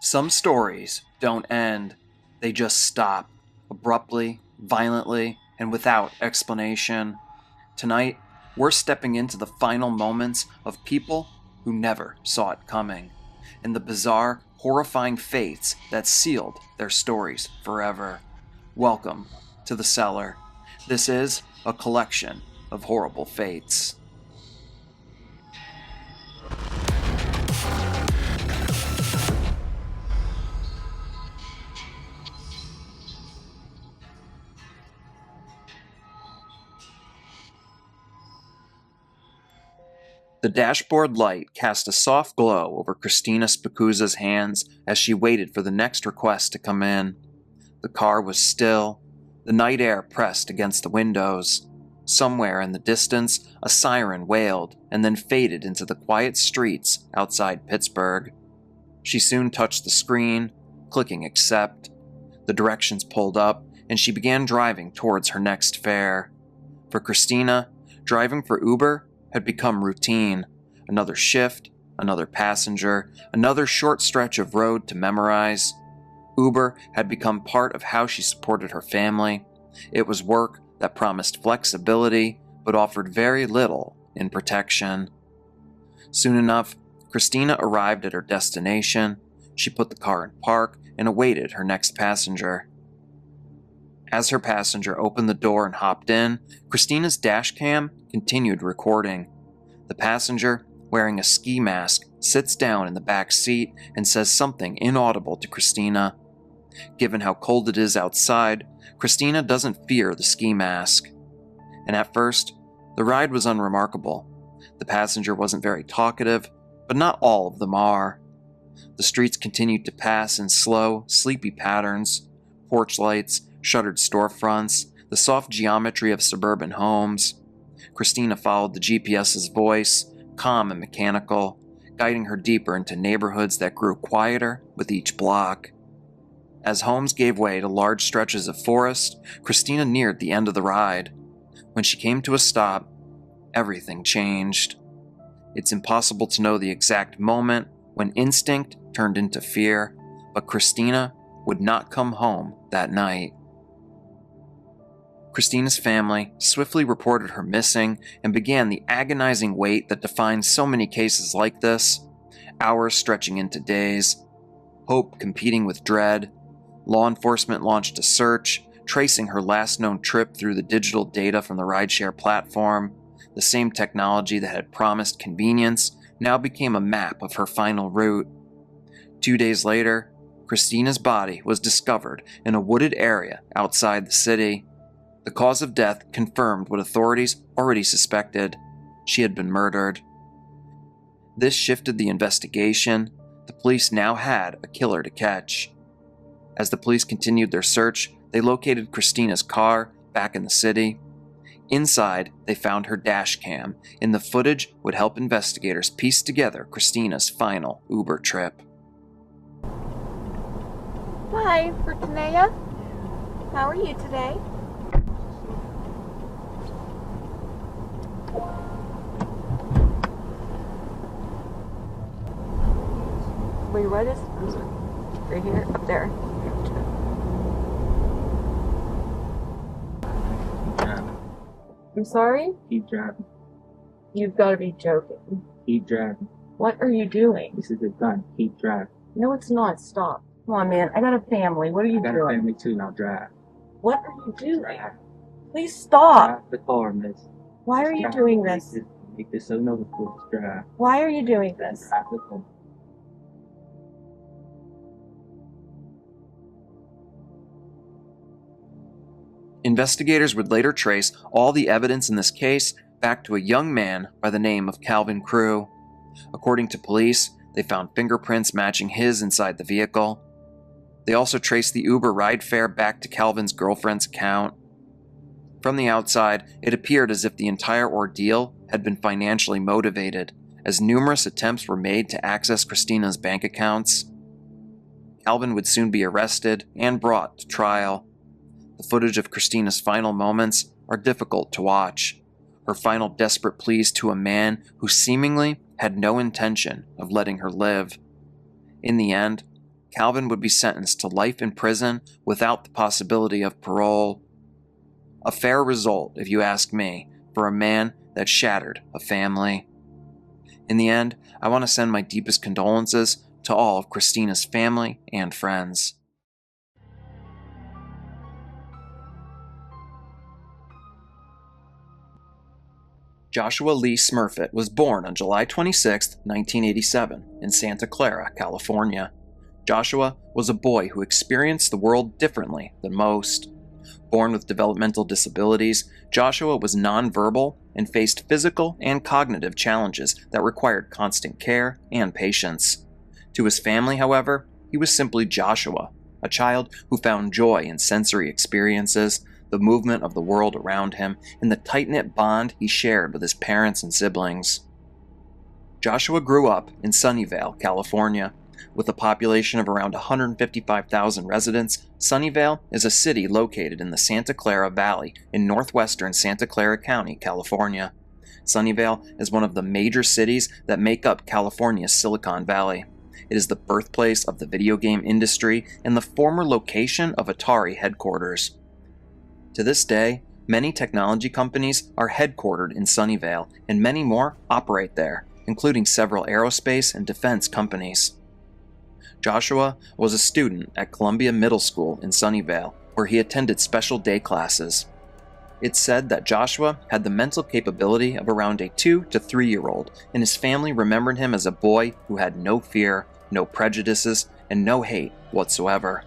Some stories don't end. They just stop, abruptly, violently, and without explanation. Tonight, we're stepping into the final moments of people who never saw it coming, and the bizarre, horrifying fates that sealed their stories forever. Welcome to The Cellar. This is a collection of horrible fates. The dashboard light cast a soft glow over Christina Spicuzza's hands as she waited for the next request to come in. The car was still, the night air pressed against the windows. Somewhere in the distance, a siren wailed and then faded into the quiet streets outside Pittsburgh. She soon touched the screen, clicking accept. The directions pulled up, and she began driving towards her next fare. For Christina, driving for Uber had become routine. Another shift, another passenger, another short stretch of road to memorize. Uber had become part of how she supported her family. It was work that promised flexibility, but offered very little in protection. Soon enough, Christina arrived at her destination. She put the car in park and awaited her next passenger. As her passenger opened the door and hopped in, Christina's dash cam continued recording. The passenger, wearing a ski mask, sits down in the back seat and says something inaudible to Christina. Given how cold it is outside, Christina doesn't fear the ski mask. And at first, the ride was unremarkable. The passenger wasn't very talkative, but not all of them are. The streets continued to pass in slow, sleepy patterns. Porch lights, shuttered storefronts, the soft geometry of suburban homes. Christina followed the GPS's voice, calm and mechanical, guiding her deeper into neighborhoods that grew quieter with each block. As homes gave way to large stretches of forest, Christina neared the end of the ride. When she came to a stop, everything changed. It's impossible to know the exact moment when instinct turned into fear, but Christina would not come home that night. Christina's family swiftly reported her missing and began the agonizing wait that defines so many cases like this, hours stretching into days, hope competing with dread. Law enforcement launched a search, tracing her last known trip through the digital data from the rideshare platform. The same technology that had promised convenience now became a map of her final route. 2 days later, Christina's body was discovered in a wooded area outside the city. The cause of death confirmed what authorities already suspected. She had been murdered. This shifted the investigation. The police now had a killer to catch. As the police continued their search, they located Christina's car back in the city. Inside, they found her dash cam, and the footage would help investigators piece together Christina's final Uber trip. Hi, Fortunea. How are you today? Where you ride is? Right here, up there. I'm sorry? Keep driving. You've got to be joking. Keep driving. What are you doing? This is a gun. Keep driving. No, it's not. Stop. Come on, man. I got a family. What are you I got a doing? family too. Now drive. What are you doing? Please stop. Drive the car, miss. Why are you doing this? Make this so noticeable. Just drive. Why are you doing this? Drive the car. Investigators would later trace all the evidence in this case back to a young man by the name of Calvin Crew. According to police, they found fingerprints matching his inside the vehicle. They also traced the Uber ride fare back to Calvin's girlfriend's account. From the outside, it appeared as if the entire ordeal had been financially motivated, as numerous attempts were made to access Christina's bank accounts. Calvin would soon be arrested and brought to trial. The footage of Christina's final moments are difficult to watch. Her final desperate pleas to a man who seemingly had no intention of letting her live. In the end, Calvin would be sentenced to life in prison without the possibility of parole. A fair result, if you ask me, for a man that shattered a family. In the end, I want to send my deepest condolences to all of Christina's family and friends. Joshua Lee Smurphat was born on July 26, 1987, in Santa Clara, California. Joshua was a boy who experienced the world differently than most. Born with developmental disabilities, Joshua was nonverbal and faced physical and cognitive challenges that required constant care and patience. To his family, however, he was simply Joshua, a child who found joy in sensory experiences, the movement of the world around him, and the tight-knit bond he shared with his parents and siblings. Joshua grew up in Sunnyvale, California. With a population of around 155,000 residents, Sunnyvale is a city located in the Santa Clara Valley in northwestern Santa Clara County, California. Sunnyvale is one of the major cities that make up California's Silicon Valley. It is the birthplace of the video game industry and the former location of Atari headquarters. To this day, many technology companies are headquartered in Sunnyvale, and many more operate there, including several aerospace and defense companies. Joshua was a student at Columbia Middle School in Sunnyvale, where he attended special day classes. It's said that Joshua had the mental capability of around a 2 to 3-year-old, and his family remembered him as a boy who had no fear, no prejudices, and no hate whatsoever.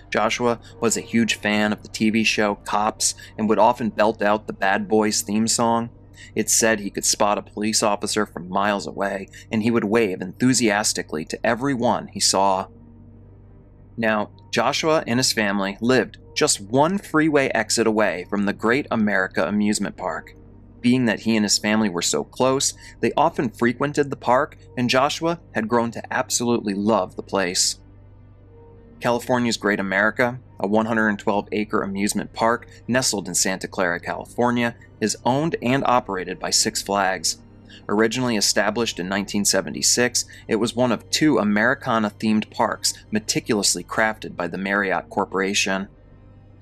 Joshua was a huge fan of the TV show Cops and would often belt out the Bad Boys theme song. It's said he could spot a police officer from miles away, and he would wave enthusiastically to everyone he saw. Now, Joshua and his family lived just one freeway exit away from the Great America Amusement Park. Being that he and his family were so close, they often frequented the park, and Joshua had grown to absolutely love the place. California's Great America, a 112-acre amusement park nestled in Santa Clara, California, is owned and operated by Six Flags. Originally established in 1976, it was one of 2 Americana-themed parks meticulously crafted by the Marriott Corporation.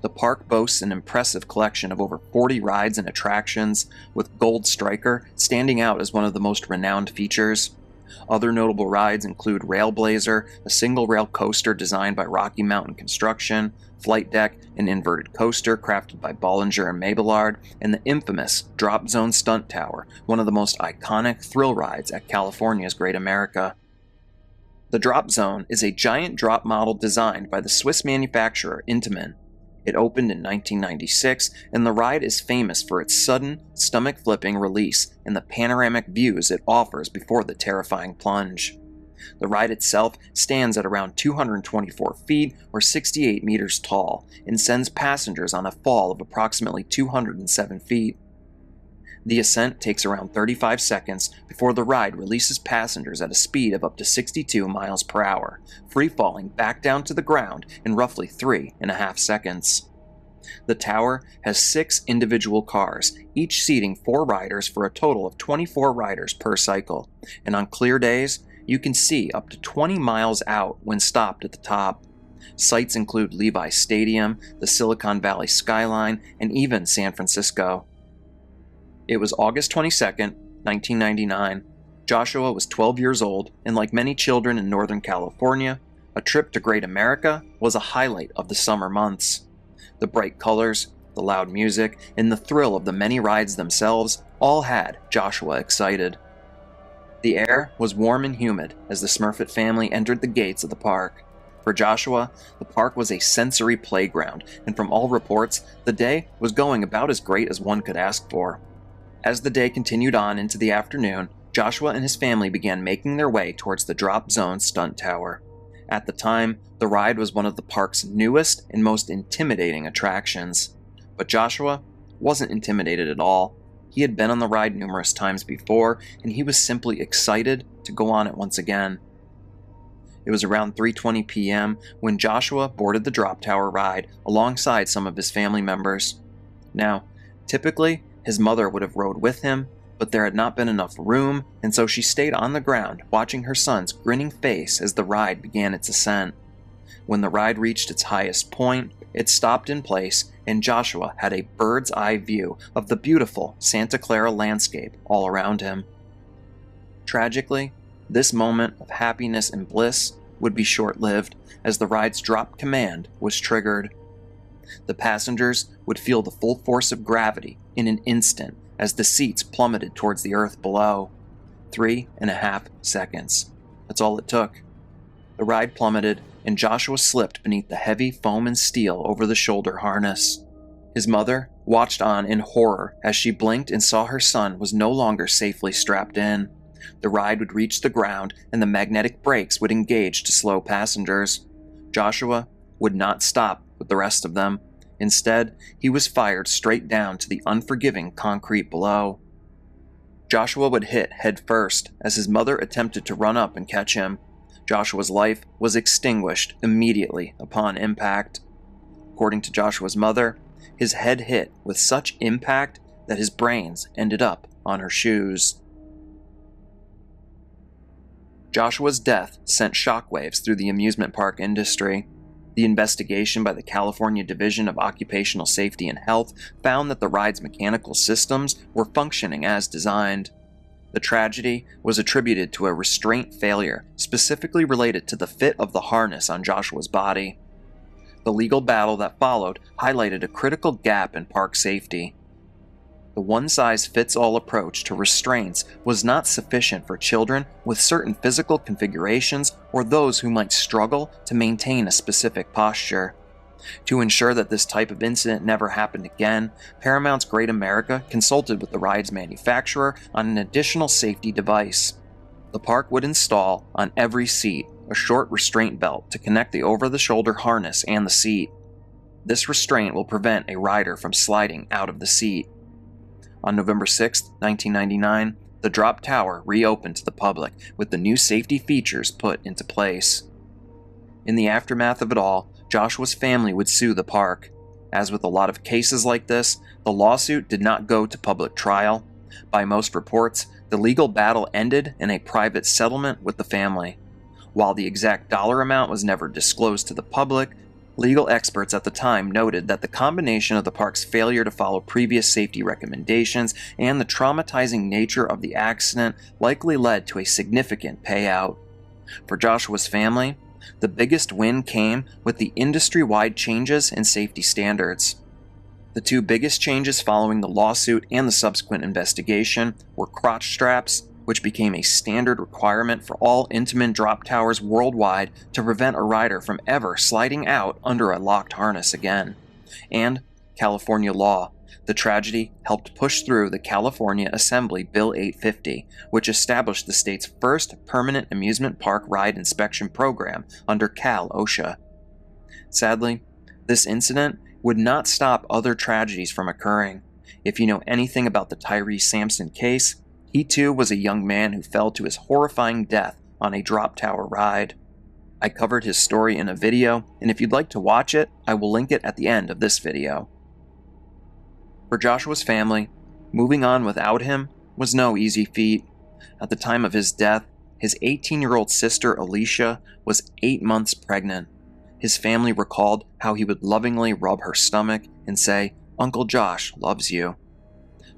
The park boasts an impressive collection of over 40 rides and attractions, with Gold Striker standing out as one of the most renowned features. Other notable rides include Railblazer, a single-rail coaster designed by Rocky Mountain Construction, Flight Deck, an inverted coaster crafted by Bollinger and Maybellard, and the infamous Drop Zone Stunt Tower, one of the most iconic thrill rides at California's Great America. The Drop Zone is a giant drop model designed by the Swiss manufacturer Intamin. It opened in 1996, and the ride is famous for its sudden, stomach-flipping release and the panoramic views it offers before the terrifying plunge. The ride itself stands at around 224 feet or 68 meters tall and sends passengers on a fall of approximately 207 feet. The ascent takes around 35 seconds before the ride releases passengers at a speed of up to 62 miles per hour, free-falling back down to the ground in roughly 3.5 seconds. The tower has 6 individual cars, each seating 4 riders for a total of 24 riders per cycle, and on clear days, you can see up to 20 miles out when stopped at the top. Sites include Levi's Stadium, the Silicon Valley skyline, and even San Francisco. It was August 22, 1999. Joshua was 12 years old, and like many children in Northern California, a trip to Great America was a highlight of the summer months. The bright colors, the loud music, and the thrill of the many rides themselves all had Joshua excited. The air was warm and humid as the Smurphat family entered the gates of the park. For Joshua, the park was a sensory playground, and from all reports, the day was going about as great as one could ask for. As the day continued on into the afternoon, Joshua and his family began making their way towards the Drop Zone Stunt Tower. At the time, the ride was one of the park's newest and most intimidating attractions. But Joshua wasn't intimidated at all. He had been on the ride numerous times before, and he was simply excited to go on it once again. It was around 3:20 p.m. when Joshua boarded the Drop Tower ride alongside some of his family members. Now, typically, his mother would have rode with him, but there had not been enough room, and so she stayed on the ground, watching her son's grinning face as the ride began its ascent. When the ride reached its highest point, it stopped in place, and Joshua had a bird's eye view of the beautiful Santa Clara landscape all around him. Tragically, this moment of happiness and bliss would be short-lived, as the ride's drop command was triggered. The passengers would feel the full force of gravity in an instant as the seats plummeted towards the earth below. 3.5 seconds. That's all it took. The ride plummeted, and Joshua slipped beneath the heavy foam and steel over the shoulder harness. His mother watched on in horror as she blinked and saw her son was no longer safely strapped in. The ride would reach the ground, and the magnetic brakes would engage to slow passengers. Joshua would not stop with the rest of them. Instead, he was fired straight down to the unforgiving concrete below. Joshua would hit head first as his mother attempted to run up and catch him. Joshua's life was extinguished immediately upon impact. According to Joshua's mother, his head hit with such impact that his brains ended up on her shoes. Joshua's death sent shockwaves through the amusement park industry. The investigation by the California Division of Occupational Safety and Health found that the ride's mechanical systems were functioning as designed. The tragedy was attributed to a restraint failure, specifically related to the fit of the harness on Joshua's body. The legal battle that followed highlighted a critical gap in park safety. The one-size-fits-all approach to restraints was not sufficient for children with certain physical configurations or those who might struggle to maintain a specific posture. To ensure that this type of incident never happened again, Paramount's Great America consulted with the ride's manufacturer on an additional safety device. The park would install on every seat a short restraint belt to connect the over-the-shoulder harness and the seat. This restraint will prevent a rider from sliding out of the seat. On November 6, 1999, the drop tower reopened to the public with the new safety features put into place. In the aftermath of it all, Joshua's family would sue the park. As with a lot of cases like this, the lawsuit did not go to public trial. By most reports, the legal battle ended in a private settlement with the family. While the exact dollar amount was never disclosed to the public, legal experts at the time noted that the combination of the park's failure to follow previous safety recommendations and the traumatizing nature of the accident likely led to a significant payout. For Joshua's family, the biggest win came with the industry-wide changes in safety standards. The two biggest changes following the lawsuit and the subsequent investigation were crotch straps, which became a standard requirement for all Intamin drop towers worldwide to prevent a rider from ever sliding out under a locked harness again, and California law. The tragedy helped push through the California Assembly Bill 850, which established the state's first permanent amusement park ride inspection program under Cal OSHA. Sadly, this incident would not stop other tragedies from occurring. If you know anything about the Tyree Sampson case, he too was a young man who fell to his horrifying death on a drop tower ride. I covered his story in a video, and if you'd like to watch it, I will link it at the end of this video. For Joshua's family, moving on without him was no easy feat. At the time of his death, his 18-year-old sister Alicia was 8 months pregnant. His family recalled how he would lovingly rub her stomach and say, "Uncle Josh loves you."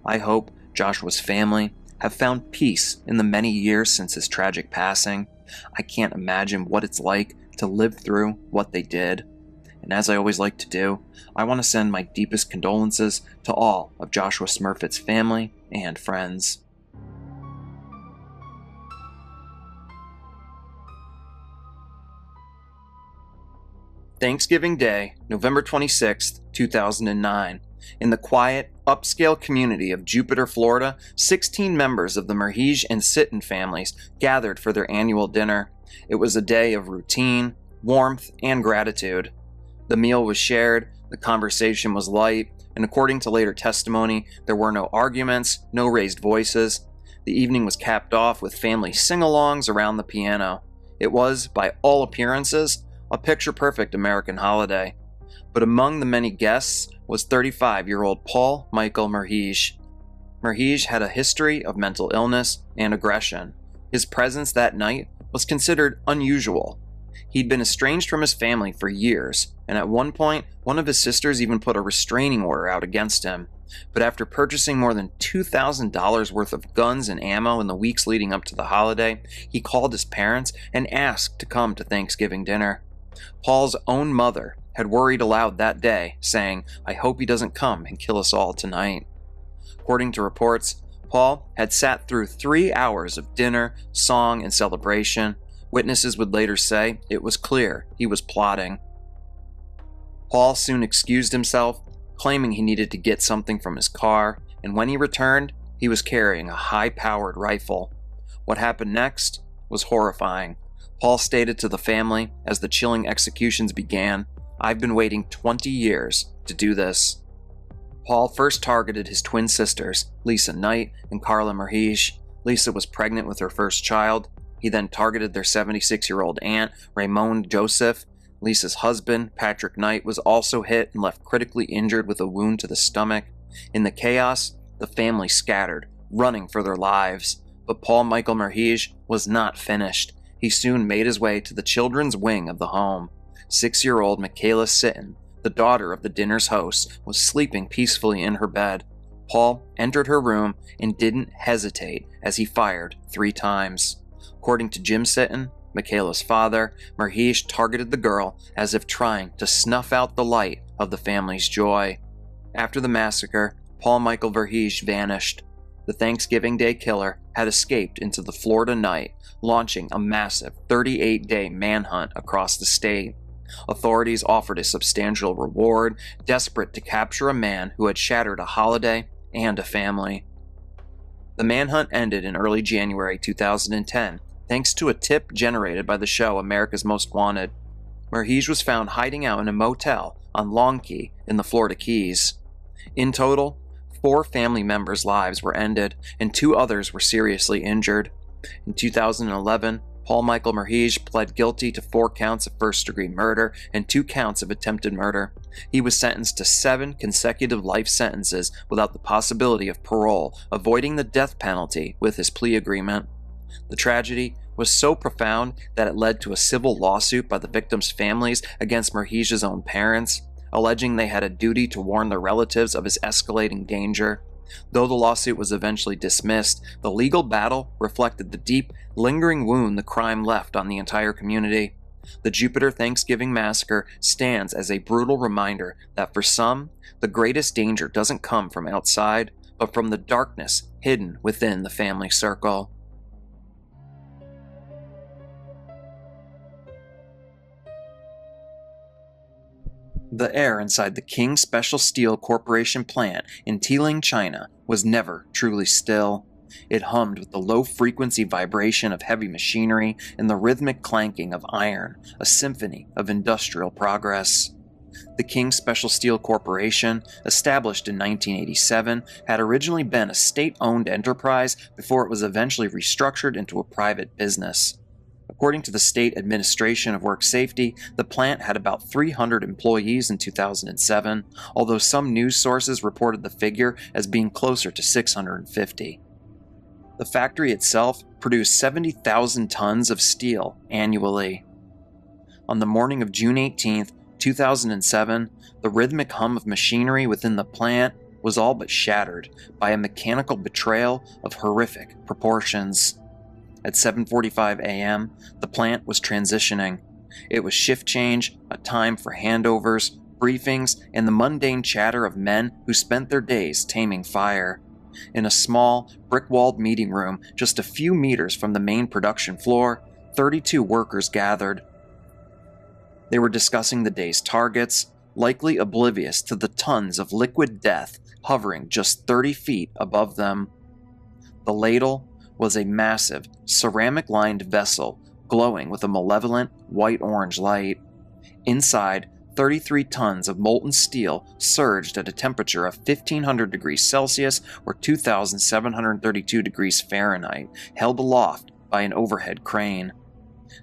I hope Joshua's family have found peace in the many years since his tragic passing. I can't imagine what it's like to live through what they did. And as I always like to do, I want to send my deepest condolences to all of Joshua Smurphat's family and friends. Thanksgiving Day, November 26, 2009. In the quiet, upscale community of Jupiter, Florida, 16 members of the Merhige and Sitton families gathered for their annual dinner. It was a day of routine, warmth, and gratitude. The meal was shared, the conversation was light, and according to later testimony, there were no arguments, no raised voices. The evening was capped off with family sing-alongs around the piano. It was, by all appearances, a picture-perfect American holiday. But among the many guests was 35-year-old Paul Michael Merhige. Merheej had a history of mental illness and aggression. His presence that night was considered unusual. He'd been estranged from his family for years, and at one point, one of his sisters even put a restraining order out against him. But after purchasing more than $2,000 worth of guns and ammo in the weeks leading up to the holiday, he called his parents and asked to come to Thanksgiving dinner. Paul's own mother had worried aloud that day, saying, "I hope he doesn't come and kill us all tonight." According to reports, Paul had sat through 3 hours of dinner, song, and celebration. Witnesses would later say it was clear he was plotting. Paul soon excused himself, claiming he needed to get something from his car, and when he returned, he was carrying a high-powered rifle. What happened next was horrifying. Paul stated to the family as the chilling executions began, "I've been waiting 20 years to do this." Paul first targeted his twin sisters, Lisa Knight and Carla Merheej. Lisa was pregnant with her first child. He then targeted their 76-year-old aunt, Raymond Joseph. Lisa's husband, Patrick Knight, was also hit and left critically injured with a wound to the stomach. In the chaos, the family scattered, running for their lives. But Paul Michael Merheej was not finished. He soon made his way to the children's wing of the home. 6-year-old Michaela Sitton, the daughter of the dinner's host, was sleeping peacefully in her bed. Paul entered her room and didn't hesitate as he fired 3 times. According to Jim Sitton, Michaela's father, Merheej targeted the girl as if trying to snuff out the light of the family's joy. After the massacre, Paul Michael Merheej vanished. The Thanksgiving Day killer had escaped into the Florida night, launching a massive 38-day manhunt across the state. Authorities offered a substantial reward, desperate to capture a man who had shattered a holiday and a family. The manhunt ended in early January 2010, thanks to a tip generated by the show America's Most Wanted. Merheej was found hiding out in a motel on Long Key in the Florida Keys. In total, 4 family members' lives were ended, and 2 others were seriously injured. In 2011, Paul Michael Merheej pled guilty to 4 counts of first-degree murder and 2 counts of attempted murder. He was sentenced to 7 consecutive life sentences without the possibility of parole, avoiding the death penalty with his plea agreement. The tragedy was so profound that it led to a civil lawsuit by the victims' families against Merheej's own parents, alleging they had a duty to warn their relatives of his escalating danger. Though the lawsuit was eventually dismissed, the legal battle reflected the deep, lingering wound the crime left on the entire community. The Jupiter Thanksgiving Massacre stands as a brutal reminder that for some, the greatest danger doesn't come from outside, but from the darkness hidden within the family circle. The air inside the King Special Steel Corporation plant in Tiling, China, was never truly still. It hummed with the low-frequency vibration of heavy machinery and the rhythmic clanking of iron, a symphony of industrial progress. The King Special Steel Corporation, established in 1987, had originally been a state-owned enterprise before it was eventually restructured into a private business. According to the State Administration of Work Safety, the plant had about 300 employees in 2007, although some news sources reported the figure as being closer to 650. The factory itself produced 70,000 tons of steel annually. On the morning of June 18, 2007, the rhythmic hum of machinery within the plant was all but shattered by a mechanical betrayal of horrific proportions. At 7:45 a.m., the plant was transitioning. It was shift change, a time for handovers, briefings, and the mundane chatter of men who spent their days taming fire. In a small, brick-walled meeting room just a few meters from the main production floor, 32 workers gathered. They were discussing the day's targets, likely oblivious to the tons of liquid death hovering just 30 feet above them. The ladle was a massive, ceramic-lined vessel glowing with a malevolent white-orange light. Inside, 33 tons of molten steel surged at a temperature of 1,500 degrees Celsius or 2,732 degrees Fahrenheit, held aloft by an overhead crane.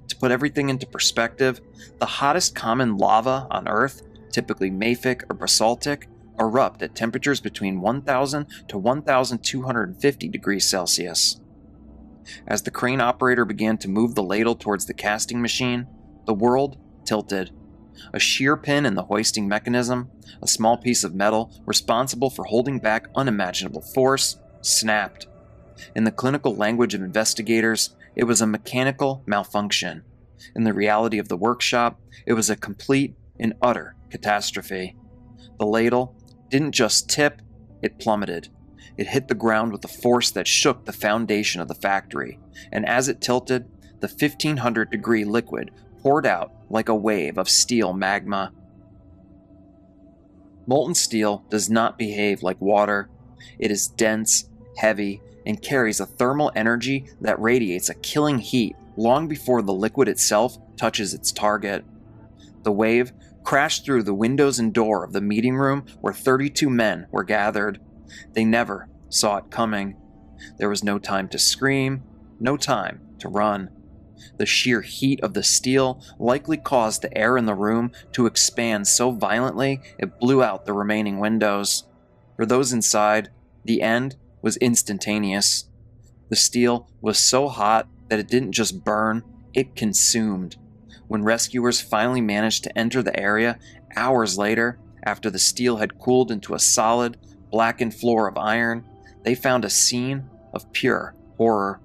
To put everything into perspective, the hottest common lava on Earth, typically mafic or basaltic, erupt at temperatures between 1000 to 1250 degrees Celsius. As the crane operator began to move the ladle towards the casting machine, the world tilted. A shear pin in the hoisting mechanism, a small piece of metal responsible for holding back unimaginable force, snapped. In the clinical language of investigators, it was a mechanical malfunction. In the reality of the workshop, it was a complete and utter catastrophe. The ladle didn't just tip, it plummeted. It hit the ground with a force that shook the foundation of the factory, and as it tilted, the 1500-degree liquid poured out like a wave of steel magma. Molten steel does not behave like water. It is dense, heavy, and carries a thermal energy that radiates a killing heat long before the liquid itself touches its target. The wave crashed through the windows and door of the meeting room where 32 men were gathered. They never saw it coming. There was no time to scream, no time to run. The sheer heat of the steel likely caused the air in the room to expand so violently it blew out the remaining windows. For those inside, the end was instantaneous. The steel was so hot that it didn't just burn, it consumed. When rescuers finally managed to enter the area hours later, after the steel had cooled into a solid, blackened floor of iron, they found a scene of pure horror.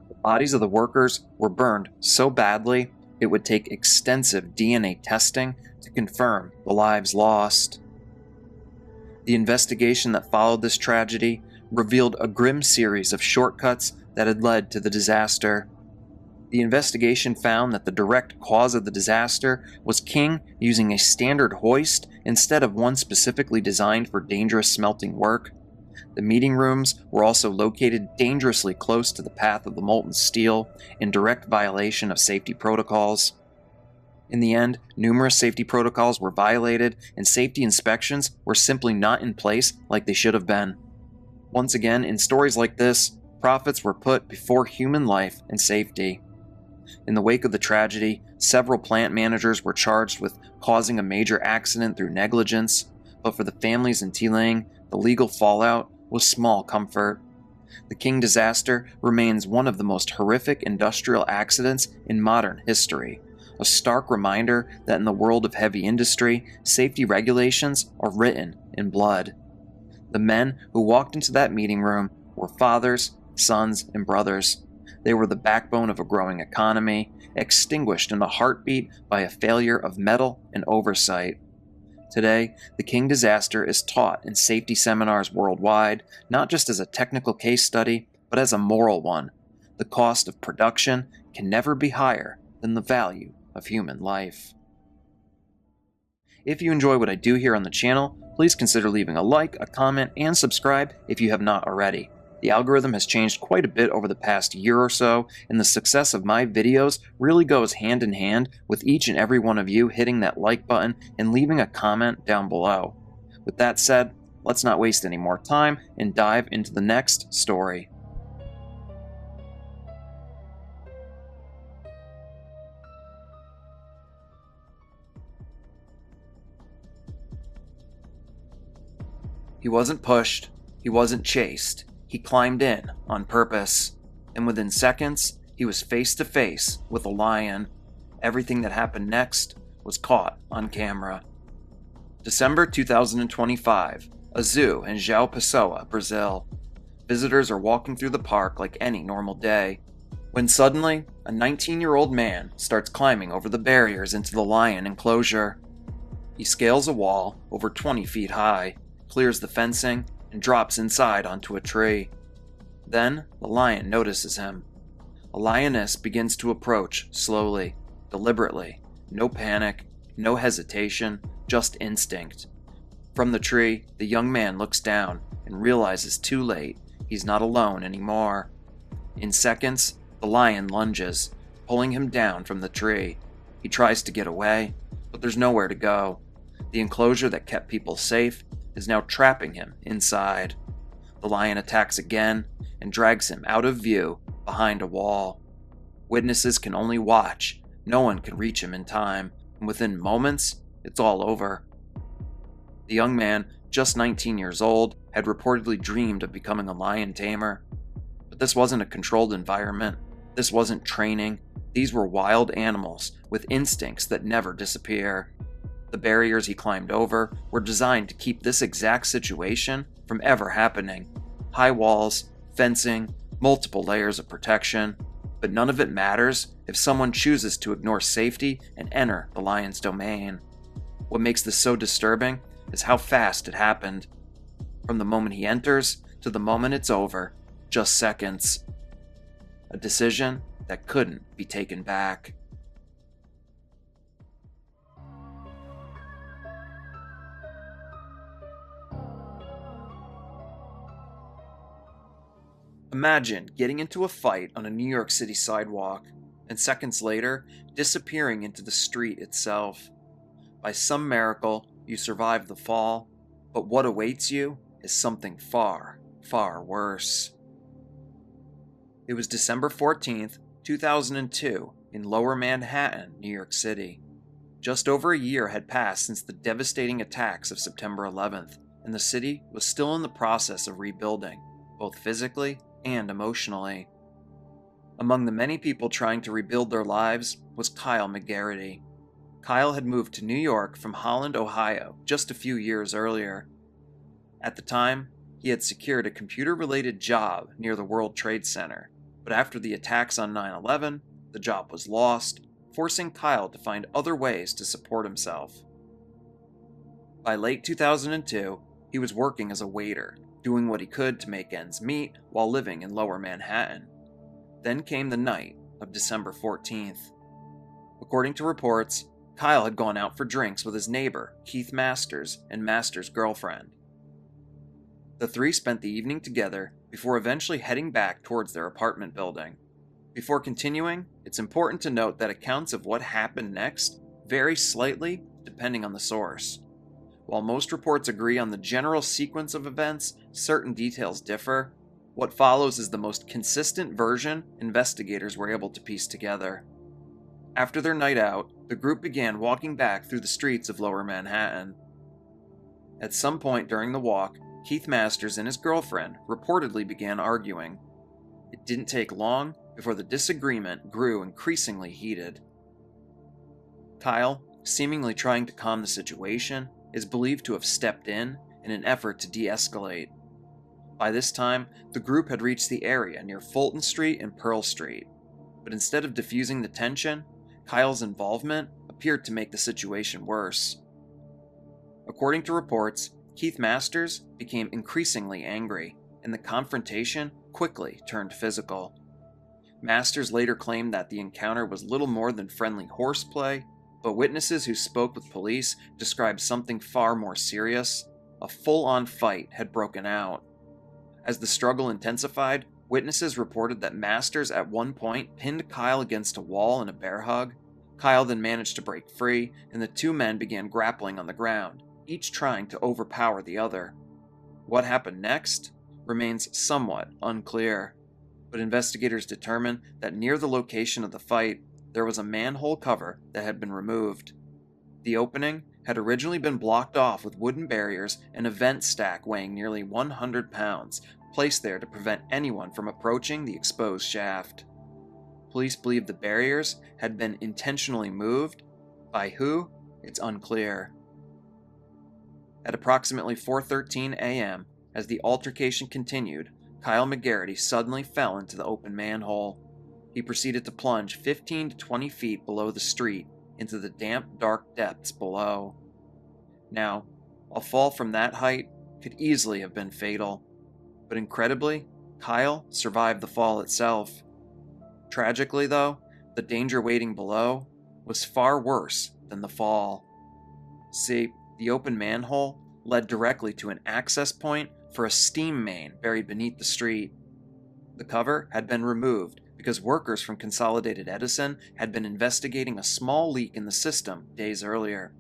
The bodies of the workers were burned so badly it would take extensive DNA testing to confirm the lives lost. The investigation that followed this tragedy revealed a grim series of shortcuts that had led to the disaster. The investigation found that the direct cause of the disaster was King using a standard hoist instead of one specifically designed for dangerous smelting work. The meeting rooms were also located dangerously close to the path of the molten steel, in direct violation of safety protocols. In the end, numerous safety protocols were violated, and safety inspections were simply not in place like they should have been. Once again, in stories like this, profits were put before human life and safety. In the wake of the tragedy, several plant managers were charged with causing a major accident through negligence, but for the families in Teeling, the legal fallout was small comfort. The King disaster remains one of the most horrific industrial accidents in modern history, a stark reminder that in the world of heavy industry, safety regulations are written in blood. The men who walked into that meeting room were fathers, sons, and brothers. They were the backbone of a growing economy, extinguished in a heartbeat by a failure of metal and oversight. Today, the King disaster is taught in safety seminars worldwide, not just as a technical case study, but as a moral one. The cost of production can never be higher than the value of human life. If you enjoy what I do here on the channel, please consider leaving a like, a comment, and subscribe if you have not already. The algorithm has changed quite a bit over the past year or so, and the success of my videos really goes hand in hand with each and every one of you hitting that like button and leaving a comment down below. With that said, let's not waste any more time and dive into the next story. He wasn't pushed, he wasn't chased. He climbed in on purpose, and within seconds, he was face to face with a lion. Everything that happened next was caught on camera. December 2025, a zoo in João Pessoa, Brazil. Visitors are walking through the park like any normal day, when suddenly, a 19-year-old man starts climbing over the barriers into the lion enclosure. He scales a wall over 20 feet high, clears the fencing, and drops inside onto a tree. Then, the lion notices him. A lioness begins to approach slowly, deliberately. No panic, no hesitation, just instinct. From the tree, the young man looks down and realizes too late he's not alone anymore. In seconds, the lion lunges, pulling him down from the tree. He tries to get away, but there's nowhere to go. The enclosure that kept people safe is now trapping him inside. The lion attacks again and drags him out of view behind a wall. Witnesses can only watch. No one can reach him in time, and within moments, it's all over. The young man just 19 years old, had reportedly dreamed of becoming a lion tamer. But this wasn't a controlled environment. This wasn't training. These were wild animals with instincts that never disappear. The barriers he climbed over were designed to keep this exact situation from ever happening. High walls, fencing, multiple layers of protection, but none of it matters if someone chooses to ignore safety and enter the lion's domain. What makes this so disturbing is how fast it happened. From the moment he enters to the moment it's over, just seconds. A decision that couldn't be taken back. Imagine getting into a fight on a New York City sidewalk, and seconds later, disappearing into the street itself. By some miracle, you survive the fall, but what awaits you is something far, far worse. It was December 14th, 2002, in Lower Manhattan, New York City. Just over a year had passed since the devastating attacks of September 11th, and the city was still in the process of rebuilding, both physically and emotionally. Among the many people trying to rebuild their lives was Kyle McGarity. Kyle had moved to New York from Holland, Ohio, just a few years earlier. At the time, he had secured a computer-related job near the World Trade Center, but after the attacks on 9/11, the job was lost, forcing Kyle to find other ways to support himself. By late 2002, he was working as a waiter, doing what he could to make ends meet while living in Lower Manhattan. Then came the night of December 14th. According to reports, Kyle had gone out for drinks with his neighbor, Keith Masters, and Masters' girlfriend. The three spent the evening together before eventually heading back towards their apartment building. Before continuing, it's important to note that accounts of what happened next vary slightly depending on the source. While most reports agree on the general sequence of events, certain details differ. What follows is the most consistent version investigators were able to piece together. After their night out, the group began walking back through the streets of Lower Manhattan. At some point during the walk, Keith Masters and his girlfriend reportedly began arguing. It didn't take long before the disagreement grew increasingly heated. Kyle, seemingly trying to calm the situation, is believed to have stepped in an effort to de-escalate. By this time, the group had reached the area near Fulton Street and Pearl Street, but instead of diffusing the tension, Kyle's involvement appeared to make the situation worse. According to reports, Keith Masters became increasingly angry, and the confrontation quickly turned physical. Masters later claimed that the encounter was little more than friendly horseplay, but witnesses who spoke with police described something far more serious. A full-on fight had broken out. As the struggle intensified, witnesses reported that Masters at one point pinned Kyle against a wall in a bear hug. Kyle then managed to break free, and the two men began grappling on the ground, each trying to overpower the other. What happened next remains somewhat unclear, but investigators determined that near the location of the fight, there was a manhole cover that had been removed. The opening had originally been blocked off with wooden barriers and a vent stack weighing nearly 100 pounds, placed there to prevent anyone from approaching the exposed shaft. Police believe the barriers had been intentionally moved. By who? It's unclear. At approximately 4:13 a.m., as the altercation continued, Kyle McGarity suddenly fell into the open manhole. He proceeded to plunge 15 to 20 feet below the street into the damp, dark depths below. Now, a fall from that height could easily have been fatal, but incredibly, Kyle survived the fall itself. Tragically, though, the danger waiting below was far worse than the fall. See, the open manhole led directly to an access point for a steam main buried beneath the street. The cover had been removed because workers from Consolidated Edison had been investigating a small leak in the system days earlier.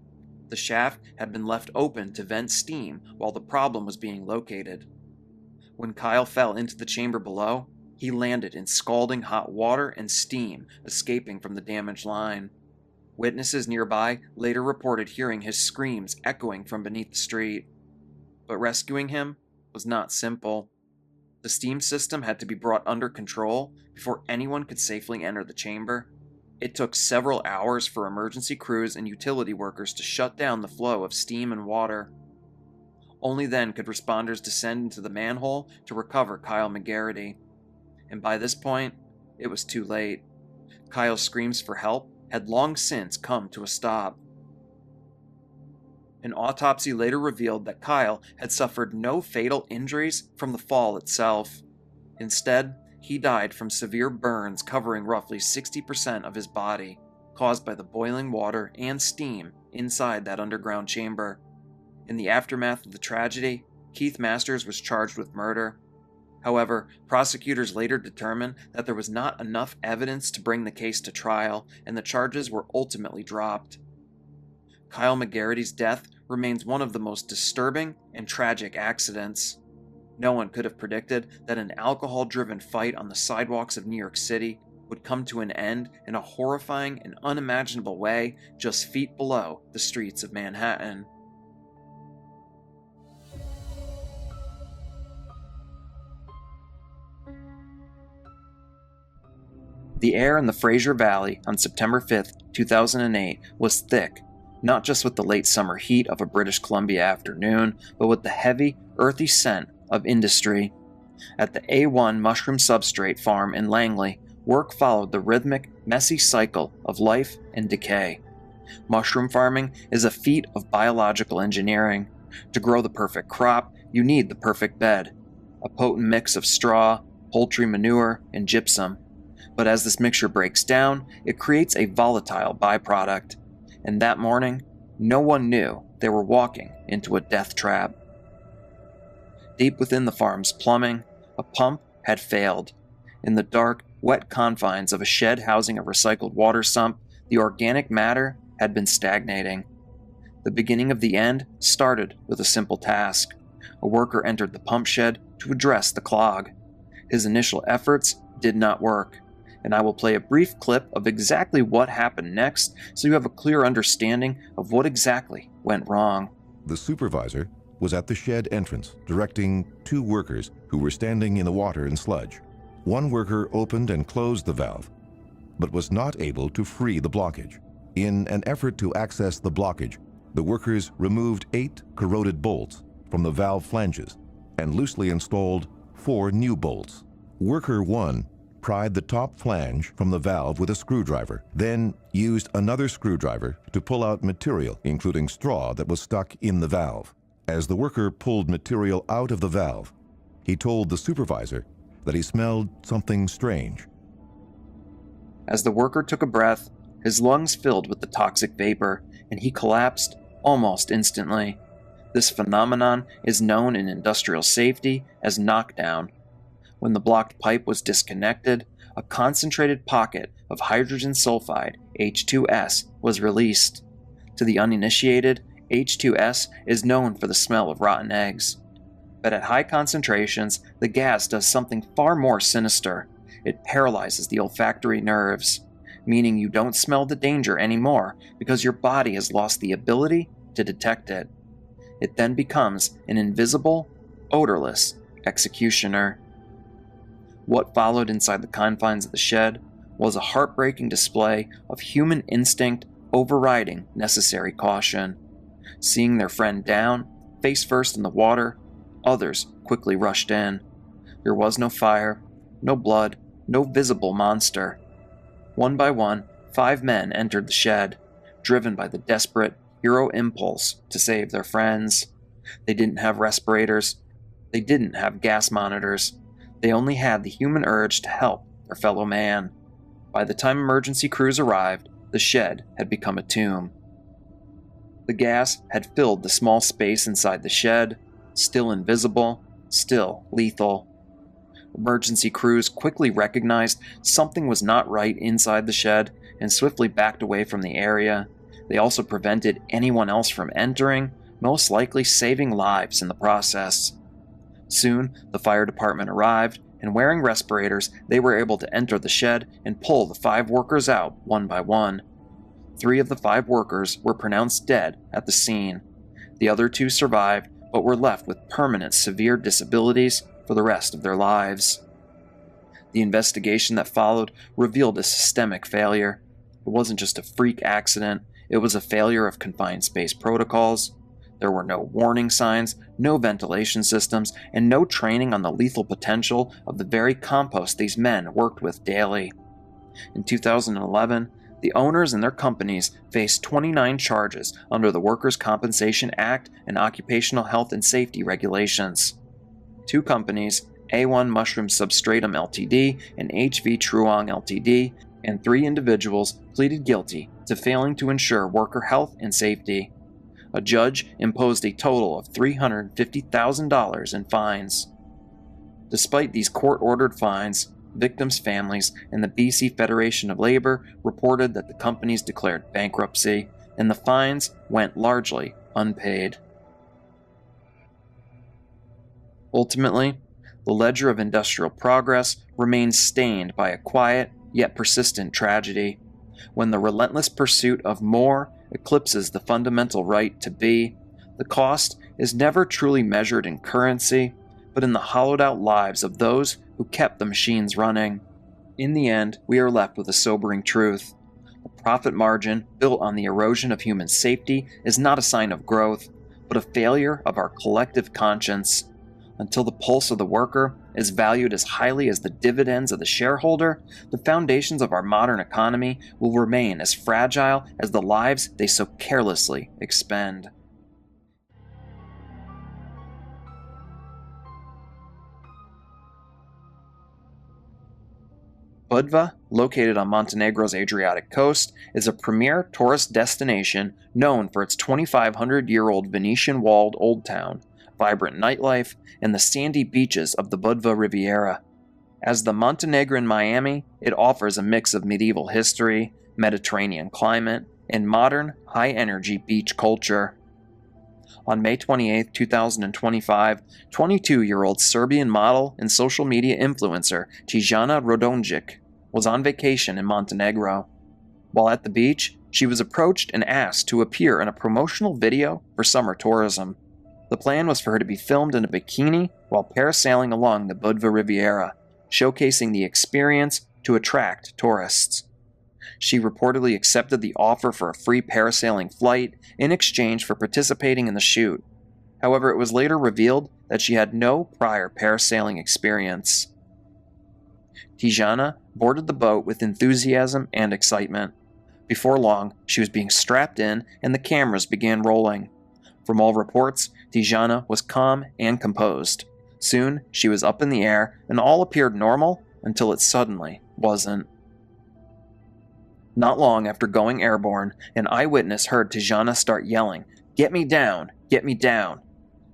The shaft had been left open to vent steam while the problem was being located. When Kyle fell into the chamber below, he landed in scalding hot water and steam escaping from the damaged line. Witnesses nearby later reported hearing his screams echoing from beneath the street. But rescuing him was not simple. The steam system had to be brought under control before anyone could safely enter the chamber. It took several hours for emergency crews and utility workers to shut down the flow of steam and water. Only then could responders descend into the manhole to recover Kyle McGarity. And by this point, it was too late. Kyle's screams for help had long since come to a stop. An autopsy later revealed that Kyle had suffered no fatal injuries from the fall itself. Instead, he died from severe burns covering roughly 60% of his body, caused by the boiling water and steam inside that underground chamber. In the aftermath of the tragedy, Keith Masters was charged with murder. However, prosecutors later determined that there was not enough evidence to bring the case to trial, and the charges were ultimately dropped. Kyle McGarity's death remains one of the most disturbing and tragic accidents. No one could have predicted that an alcohol-driven fight on the sidewalks of New York City would come to an end in a horrifying and unimaginable way just feet below the streets of Manhattan. The air in the Fraser Valley on September 5, 2008 was thick, not just with the late summer heat of a British Columbia afternoon, but with the heavy, earthy scent of industry. At the A1 Mushroom Substrate Farm in Langley, work followed the rhythmic, messy cycle of life and decay. Mushroom farming is a feat of biological engineering. To grow the perfect crop, you need the perfect bed, a potent mix of straw, poultry manure, and gypsum. But as this mixture breaks down, it creates a volatile byproduct. And that morning, no one knew they were walking into a death trap. Deep within the farm's plumbing, a pump had failed. In the dark, wet confines of a shed housing a recycled water sump, the organic matter had been stagnating. The beginning of the end started with a simple task. A worker entered the pump shed to address the clog. His initial efforts did not work, and I will play a brief clip of exactly what happened next so you have a clear understanding of what exactly went wrong. The supervisor was at the shed entrance, directing two workers who were standing in the water and sludge. One worker opened and closed the valve, but was not able to free the blockage. In an effort to access the blockage, the workers removed 8 corroded bolts from the valve flanges and loosely installed 4 new bolts. Worker 1 pried the top flange from the valve with a screwdriver, then used another screwdriver to pull out material, including straw that was stuck in the valve. As the worker pulled material out of the valve, he told the supervisor that he smelled something strange. As the worker took a breath, his lungs filled with the toxic vapor, and he collapsed almost instantly. This phenomenon is known in industrial safety as knockdown. When the blocked pipe was disconnected, a concentrated pocket of hydrogen sulfide, H2S, was released. To the uninitiated, H2S is known for the smell of rotten eggs. But at high concentrations, the gas does something far more sinister. It paralyzes the olfactory nerves, meaning you don't smell the danger anymore because your body has lost the ability to detect it. It then becomes an invisible, odorless executioner. What followed inside the confines of the shed was a heartbreaking display of human instinct overriding necessary caution. Seeing their friend down, face first in the water, others quickly rushed in. There was no fire, no blood, no visible monster. One by one, 5 men entered the shed, driven by the desperate hero impulse to save their friends. They didn't have respirators. They didn't have gas monitors. They only had the human urge to help their fellow man. By the time emergency crews arrived, the shed had become a tomb. The gas had filled the small space inside the shed, still invisible, still lethal. Emergency crews quickly recognized something was not right inside the shed and swiftly backed away from the area. They also prevented anyone else from entering, most likely saving lives in the process. Soon, the fire department arrived, and wearing respirators, they were able to enter the shed and pull the 5 workers out one by one. 3 of the 5 workers were pronounced dead at the scene. The other 2 survived, but were left with permanent severe disabilities for the rest of their lives. The investigation that followed revealed a systemic failure. It wasn't just a freak accident, it was a failure of confined space protocols. There were no warning signs, no ventilation systems, and no training on the lethal potential of the very compost these men worked with daily. In 2011, the owners and their companies faced 29 charges under the Workers' Compensation Act and Occupational Health and Safety regulations. 2 companies, A1 Mushroom Substratum Ltd. and HV Truong Ltd., and 3 individuals pleaded guilty to failing to ensure worker health and safety. A judge imposed a total of $350,000 in fines. Despite these court-ordered fines, victims' families and the BC Federation of Labor reported that the companies declared bankruptcy, and the fines went largely unpaid. Ultimately, the ledger of industrial progress remains stained by a quiet yet persistent tragedy. When the relentless pursuit of more eclipses the fundamental right to be, the cost is never truly measured in currency, but in the hollowed-out lives of those who kept the machines running. In the end, we are left with a sobering truth. A profit margin built on the erosion of human safety is not a sign of growth, but a failure of our collective conscience. Until the pulse of the worker is valued as highly as the dividends of the shareholder, the foundations of our modern economy will remain as fragile as the lives they so carelessly expend. Budva, located on Montenegro's Adriatic coast, is a premier tourist destination known for its 2,500-year-old Venetian-walled old town, vibrant nightlife, and the sandy beaches of the Budva Riviera. As the Montenegrin Miami, it offers a mix of medieval history, Mediterranean climate, and modern, high-energy beach culture. On May 28, 2025, 22-year-old Serbian model and social media influencer Tijana Rodonjic was on vacation in Montenegro. While at the beach, she was approached and asked to appear in a promotional video for summer tourism. The plan was for her to be filmed in a bikini while parasailing along the Budva Riviera, showcasing the experience to attract tourists. She reportedly accepted the offer for a free parasailing flight in exchange for participating in the shoot. However, it was later revealed that she had no prior parasailing experience. Tijana boarded the boat with enthusiasm and excitement. Before long, she was being strapped in and the cameras began rolling. From all reports, Tijana was calm and composed. Soon, she was up in the air, and all appeared normal until it suddenly wasn't. Not long after going airborne, an eyewitness heard Tijana start yelling, "Get me down! Get me down!"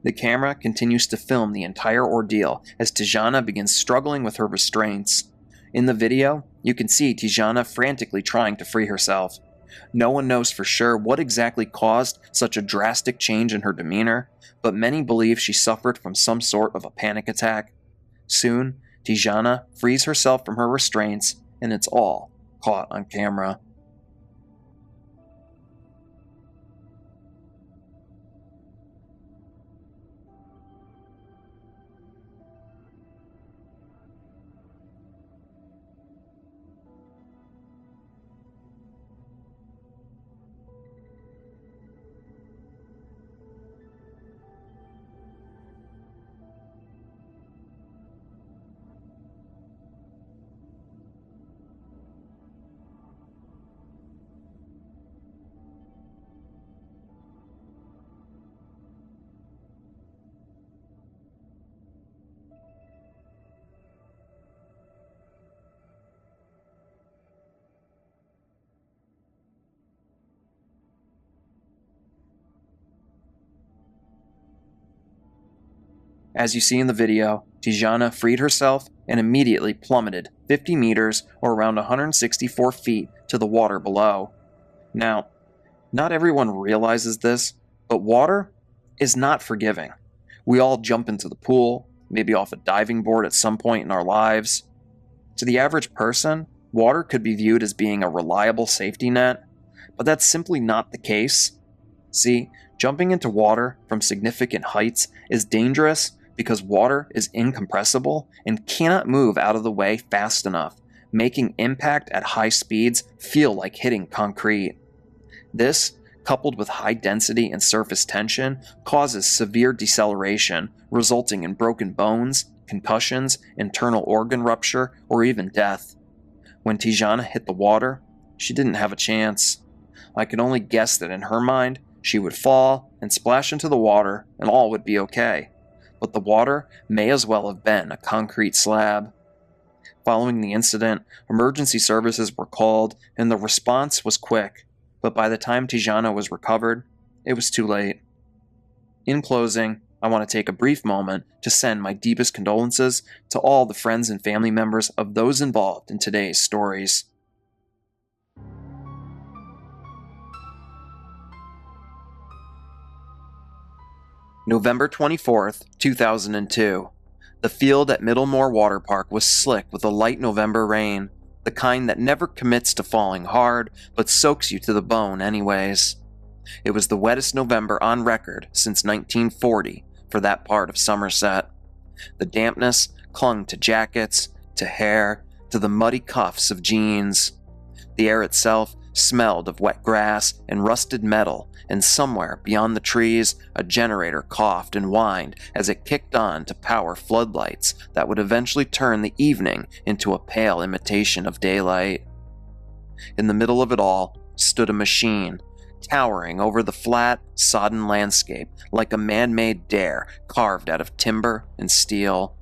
The camera continues to film the entire ordeal as Tijana begins struggling with her restraints. In the video, you can see Tijana frantically trying to free herself. No one knows for sure what exactly caused such a drastic change in her demeanor, but many believe she suffered from some sort of a panic attack. Soon, Tijana frees herself from her restraints, and it's all caught on camera. As you see in the video, Tijana freed herself and immediately plummeted 50 meters or around 164 feet to the water below. Now, not everyone realizes this, but water is not forgiving. We all jump into the pool, maybe off a diving board at some point in our lives. To the average person, water could be viewed as being a reliable safety net, but that's simply not the case. See, jumping into water from significant heights is dangerous because water is incompressible and cannot move out of the way fast enough, making impact at high speeds feel like hitting concrete. This, coupled with high density and surface tension, causes severe deceleration, resulting in broken bones, concussions, internal organ rupture, or even death. When Tijana hit the water, she didn't have a chance. I could only guess that in her mind, she would fall and splash into the water and all would be okay. But the water may as well have been a concrete slab. Following the incident, emergency services were called and the response was quick, but by the time Tijana was recovered, it was too late. In closing, I want to take a brief moment to send my deepest condolences to all the friends and family members of those involved in today's stories. November 24th, 2002. The field at Middlemore Water Park was slick with a light November rain, the kind that never commits to falling hard, but soaks you to the bone anyways. It was the wettest November on record since 1940 for that part of Somerset. The dampness clung to jackets, to hair, to the muddy cuffs of jeans. The air itself smelled of wet grass and rusted metal, and somewhere beyond the trees, a generator coughed and whined as it kicked on to power floodlights that would eventually turn the evening into a pale imitation of daylight. In the middle of it all stood a machine, towering over the flat, sodden landscape like a man-made dare carved out of timber and steel.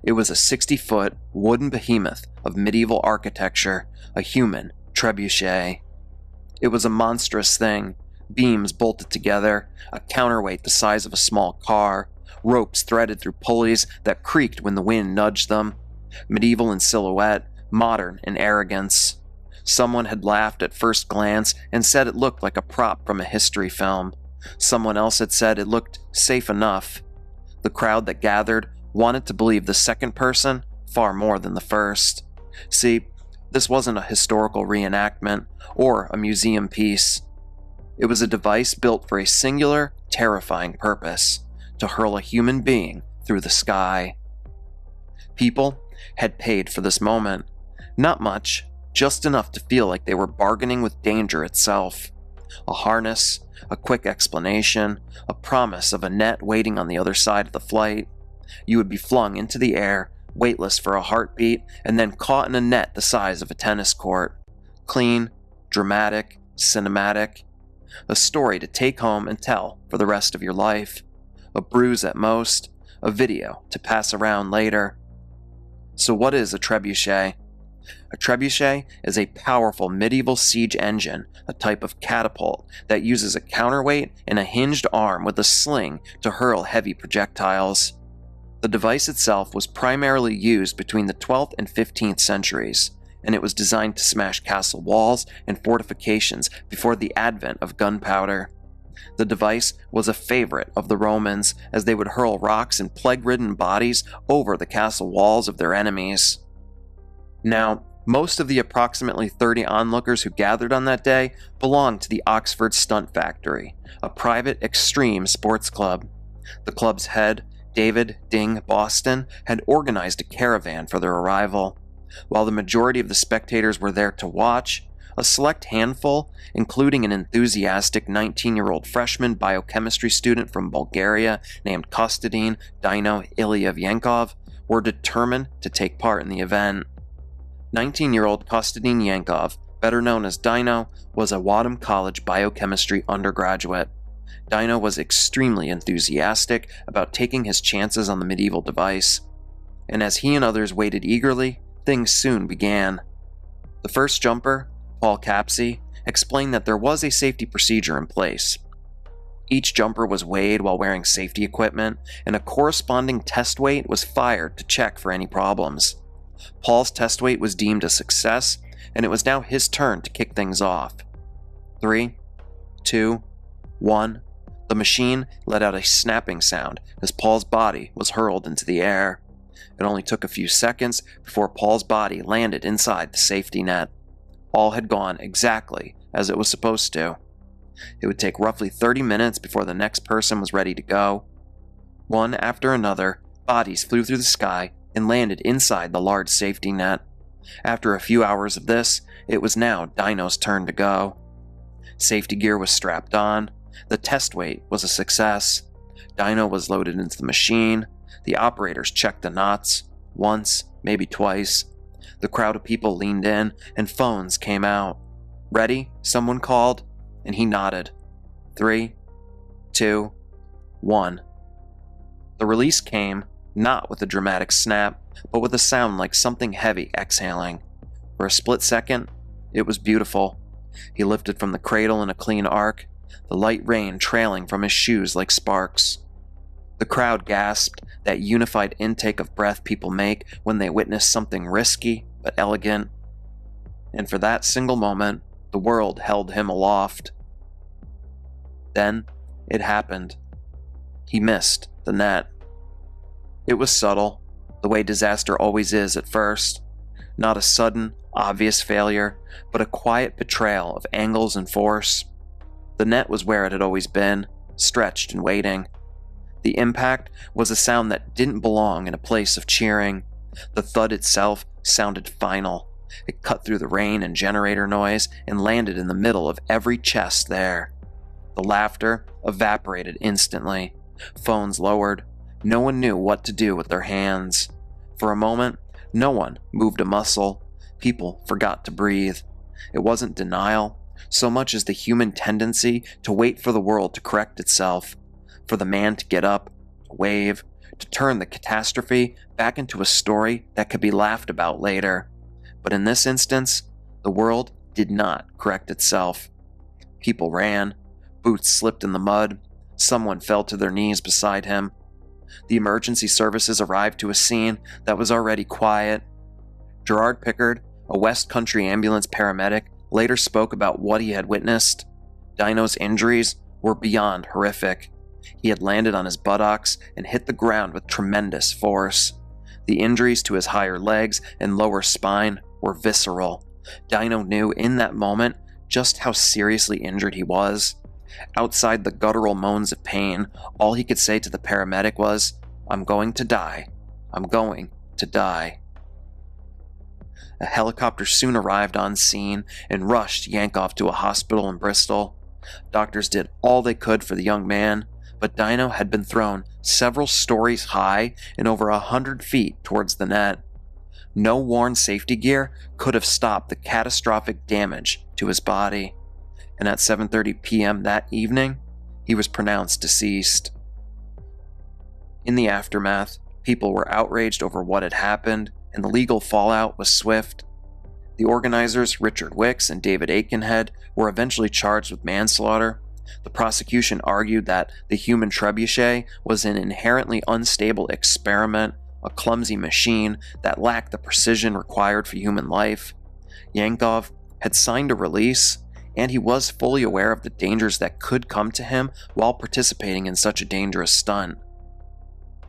It was a 60-foot wooden behemoth of medieval architecture, a human trebuchet. It was a monstrous thing, beams bolted together, a counterweight the size of a small car, ropes threaded through pulleys that creaked when the wind nudged them, medieval in silhouette, modern in arrogance. Someone had laughed at first glance and said it looked like a prop from a history film. Someone else had said it looked safe enough. The crowd that gathered wanted to believe the second person far more than the first. See, this wasn't a historical reenactment or a museum piece. It was a device built for a singular, terrifying purpose: to hurl a human being through the sky. People had paid for this moment. Not much, just enough to feel like they were bargaining with danger itself. A harness, a quick explanation, a promise of a net waiting on the other side of the flight. You would be flung into the air, weightless for a heartbeat, and then caught in a net the size of a tennis court. Clean, dramatic, cinematic. A story to take home and tell for the rest of your life. A bruise at most, a video to pass around later. So what is a trebuchet? A trebuchet is a powerful medieval siege engine, a type of catapult that uses a counterweight and a hinged arm with a sling to hurl heavy projectiles. The device itself was primarily used between the 12th and 15th centuries, and it was designed to smash castle walls and fortifications before the advent of gunpowder. The device was a favorite of the Romans, as they would hurl rocks and plague-ridden bodies over the castle walls of their enemies. Now, most of the approximately 30 onlookers who gathered on that day belonged to the Oxford Stunt Factory, a private extreme sports club. The club's head, David Ding Boston, had organized a caravan for their arrival. While the majority of the spectators were there to watch, a select handful, including an enthusiastic 19-year-old freshman biochemistry student from Bulgaria named Kostadin Dino Ilyevyenkov, were determined to take part in the event. 19-year-old Kostadin Yankov, better known as Dino, was a Wadham College biochemistry undergraduate. Dino was extremely enthusiastic about taking his chances on the medieval device, and as he and others waited eagerly, things soon began. The first jumper, Paul Capsey, explained that there was a safety procedure in place. Each jumper was weighed while wearing safety equipment, and a corresponding test weight was fired to check for any problems. Paul's test weight was deemed a success, and it was now his turn to kick things off. 3, 2, 1. The machine let out a snapping sound as Paul's body was hurled into the air. It only took a few seconds before Paul's body landed inside the safety net. All had gone exactly as it was supposed to. It would take roughly 30 minutes before the next person was ready to go. One after another, bodies flew through the sky and landed inside the large safety net. After a few hours of this, it was now Dino's turn to go. Safety gear was strapped on. The test weight was a success. Dino was loaded into the machine. The operators checked the knots, once, maybe twice. The crowd of people leaned in, and phones came out. "Ready?" someone called, and he nodded. 3, 2, 1. The release came, not with a dramatic snap, but with a sound like something heavy exhaling. For a split second, it was beautiful. He lifted from the cradle in a clean arc, the light rain trailing from his shoes like sparks. The crowd gasped, that unified intake of breath people make when they witness something risky but elegant. And for that single moment, the world held him aloft. Then, it happened. He missed the net. It was subtle, the way disaster always is at first. Not a sudden, obvious failure, but a quiet betrayal of angles and force. The net was where it had always been, stretched and waiting. The impact was a sound that didn't belong in a place of cheering. The thud itself sounded final. It cut through the rain and generator noise and landed in the middle of every chest there. The laughter evaporated instantly. Phones lowered. No one knew what to do with their hands. For a moment, no one moved a muscle. People forgot to breathe. It wasn't denial, so much as the human tendency to wait for the world to correct itself, for the man to get up, to wave, to turn the catastrophe back into a story that could be laughed about later. But in this instance, the world did not correct itself. People ran. Boots slipped in the mud. Someone fell to their knees beside him. The emergency services arrived to a scene that was already quiet. Gerard Pickard, a West Country ambulance paramedic, later spoke about what he had witnessed. Dino's injuries were beyond horrific. He had landed on his buttocks and hit the ground with tremendous force. The injuries to his higher legs and lower spine were visceral. Dino knew in that moment just how seriously injured he was. Outside the guttural moans of pain, all he could say to the paramedic was, "I'm going to die. I'm going to die." A helicopter soon arrived on scene and rushed Yankov to a hospital in Bristol. Doctors did all they could for the young man, but Dino had been thrown several stories high and over 100 feet towards the net. No worn safety gear could have stopped the catastrophic damage to his body. And at 7:30 p.m. that evening, he was pronounced deceased. In the aftermath, people were outraged over what had happened, and the legal fallout was swift. The organizers, Richard Wicks and David Aikenhead, were eventually charged with manslaughter. The prosecution argued that the Human Trebuchet was an inherently unstable experiment, a clumsy machine that lacked the precision required for human life. Yankov had signed a release, and he was fully aware of the dangers that could come to him while participating in such a dangerous stunt.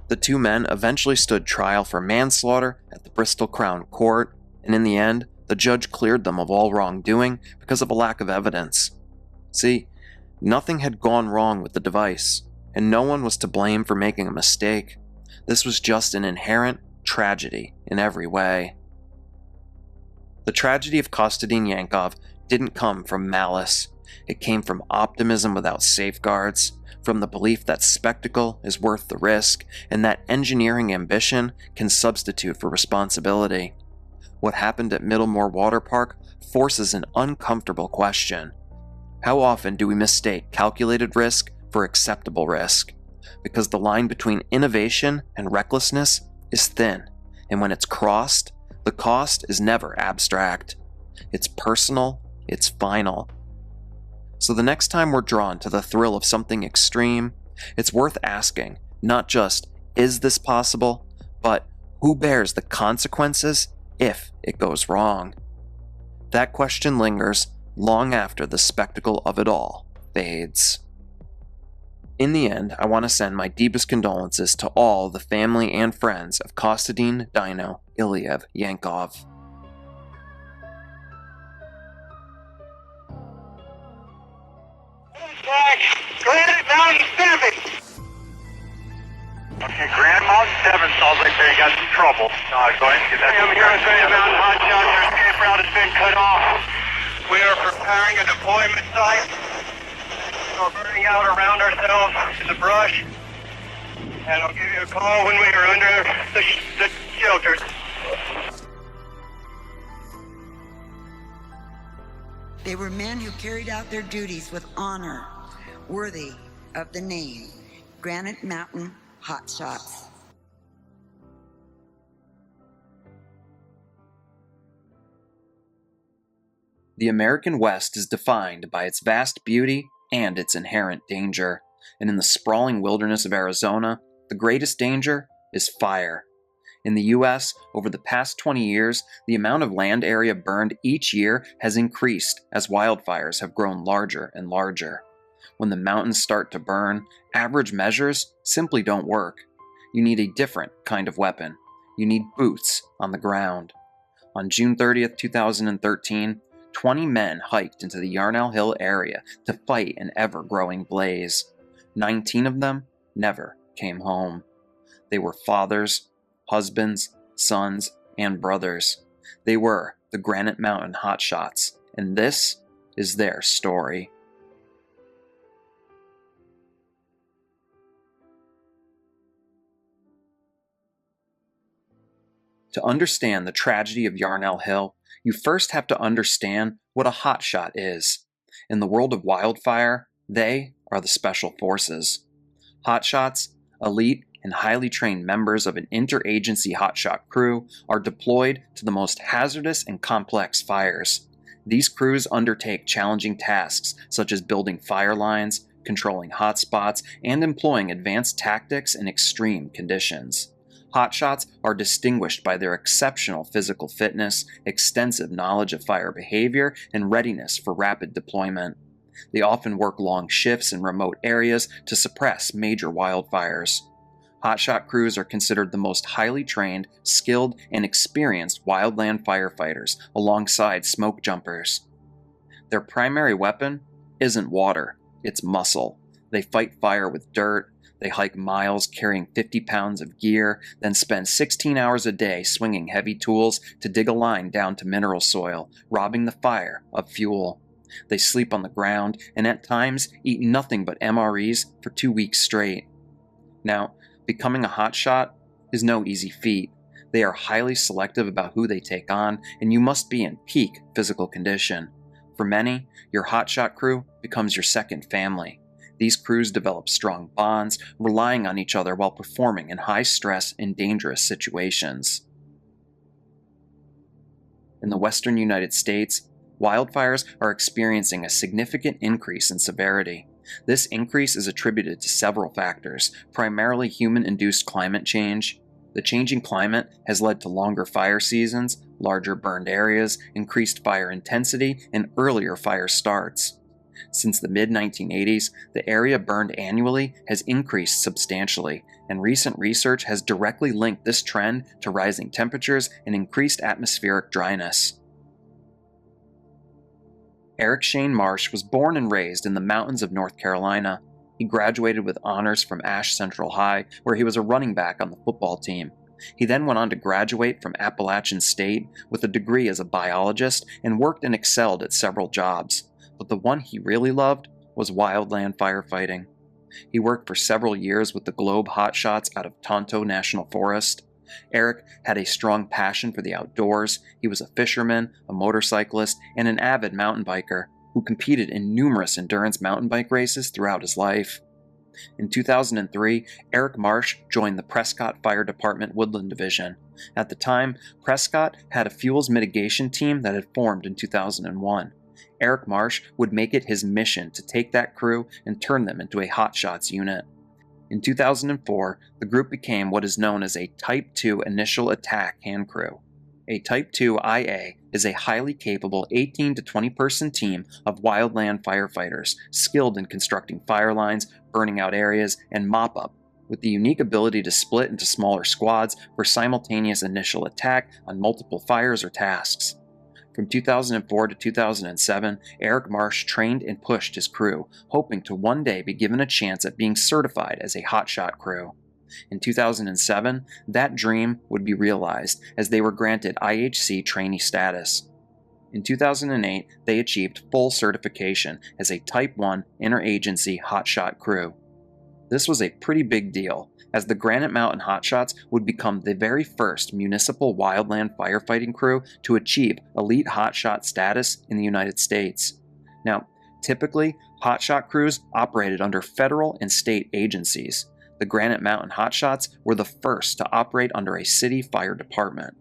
The two men eventually stood trial for manslaughter at the Bristol Crown Court, and in the end, the judge cleared them of all wrongdoing because of a lack of evidence. See, nothing had gone wrong with the device, and no one was to blame for making a mistake. This was just an inherent tragedy in every way. The tragedy of Kostadin Yankov didn't come from malice. It came from optimism without safeguards, from the belief that spectacle is worth the risk, and that engineering ambition can substitute for responsibility. What happened at Middlemore Water Park forces an uncomfortable question. How often do we mistake calculated risk for acceptable risk? Because the line between innovation and recklessness is thin, and when it's crossed, the cost is never abstract. It's personal. It's final. So the next time we're drawn to the thrill of something extreme, it's worth asking, not just, is this possible, but who bears the consequences if it goes wrong? That question lingers long after the spectacle of it all fades. In the end, I want to send my deepest condolences to all the family and friends of Kostadin Dino Ilyev Yankov. Hey, you got some trouble. Go ahead and get that. I'm here on Granite Mountain Hotshot. Your escape route has been cut off. We are preparing a deployment site. We're burning out around ourselves in the brush. And I'll give you a call when we are under the shelters. They were men who carried out their duties with honor, worthy of the name Granite Mountain Hotshots. The American West is defined by its vast beauty and its inherent danger, and in the sprawling wilderness of Arizona, the greatest danger is fire. In the U.S., over the past 20 years, the amount of land area burned each year has increased as wildfires have grown larger and larger. When the mountains start to burn, average measures simply don't work. You need a different kind of weapon. You need boots on the ground. On June 30th, 2013, 20 men hiked into the Yarnell Hill area to fight an ever-growing blaze. 19 of them never came home. They were fathers, husbands, sons, and brothers. They were the Granite Mountain Hotshots, and this is their story. To understand the tragedy of Yarnell Hill, you first have to understand what a hotshot is. In the world of wildfire, they are the special forces. Hotshots, elite and highly trained members of an interagency hotshot crew, are deployed to the most hazardous and complex fires. These crews undertake challenging tasks such as building fire lines, controlling hotspots, and employing advanced tactics in extreme conditions. Hotshots are distinguished by their exceptional physical fitness, extensive knowledge of fire behavior, and readiness for rapid deployment. They often work long shifts in remote areas to suppress major wildfires. Hotshot crews are considered the most highly trained, skilled, and experienced wildland firefighters alongside smoke jumpers. Their primary weapon isn't water, it's muscle. They fight fire with dirt. They hike miles carrying 50 pounds of gear, then spend 16 hours a day swinging heavy tools to dig a line down to mineral soil, robbing the fire of fuel. They sleep on the ground and at times eat nothing but MREs for 2 weeks straight. Now, becoming a hotshot is no easy feat. They are highly selective about who they take on, and you must be in peak physical condition. For many, your hotshot crew becomes your second family. These crews develop strong bonds, relying on each other while performing in high-stress and dangerous situations. In the western United States, wildfires are experiencing a significant increase in severity. This increase is attributed to several factors, primarily human-induced climate change. The changing climate has led to longer fire seasons, larger burned areas, increased fire intensity, and earlier fire starts. Since the mid-1980s, the area burned annually has increased substantially, and recent research has directly linked this trend to rising temperatures and increased atmospheric dryness. Eric Shane Marsh was born and raised in the mountains of North Carolina. He graduated with honors from Ash Central High, where he was a running back on the football team. He then went on to graduate from Appalachian State with a degree as a biologist and worked and excelled at several jobs. But the one he really loved was wildland firefighting. He worked for several years with the Globe Hotshots out of Tonto National Forest. Eric had a strong passion for the outdoors. He was a fisherman, a motorcyclist, and an avid mountain biker who competed in numerous endurance mountain bike races throughout his life. In 2003, Eric Marsh joined the Prescott Fire Department Woodland Division. At the time, Prescott had a fuels mitigation team that had formed in 2001. Eric Marsh would make it his mission to take that crew and turn them into a Hotshots unit. In 2004, the group became what is known as a Type 2 Initial Attack Hand Crew. A Type 2 IA is a highly capable 18 to 20 person team of wildland firefighters, skilled in constructing fire lines, burning out areas, and mop-up, with the unique ability to split into smaller squads for simultaneous initial attack on multiple fires or tasks. From 2004 to 2007, Eric Marsh trained and pushed his crew, hoping to one day be given a chance at being certified as a hotshot crew. In 2007, that dream would be realized as they were granted IHC trainee status. In 2008, they achieved full certification as a Type 1 interagency hotshot crew. This was a pretty big deal, as the Granite Mountain Hotshots would become the very first municipal wildland firefighting crew to achieve elite hotshot status in the United States. Now, typically, hotshot crews operated under federal and state agencies. The Granite Mountain Hotshots were the first to operate under a city fire department.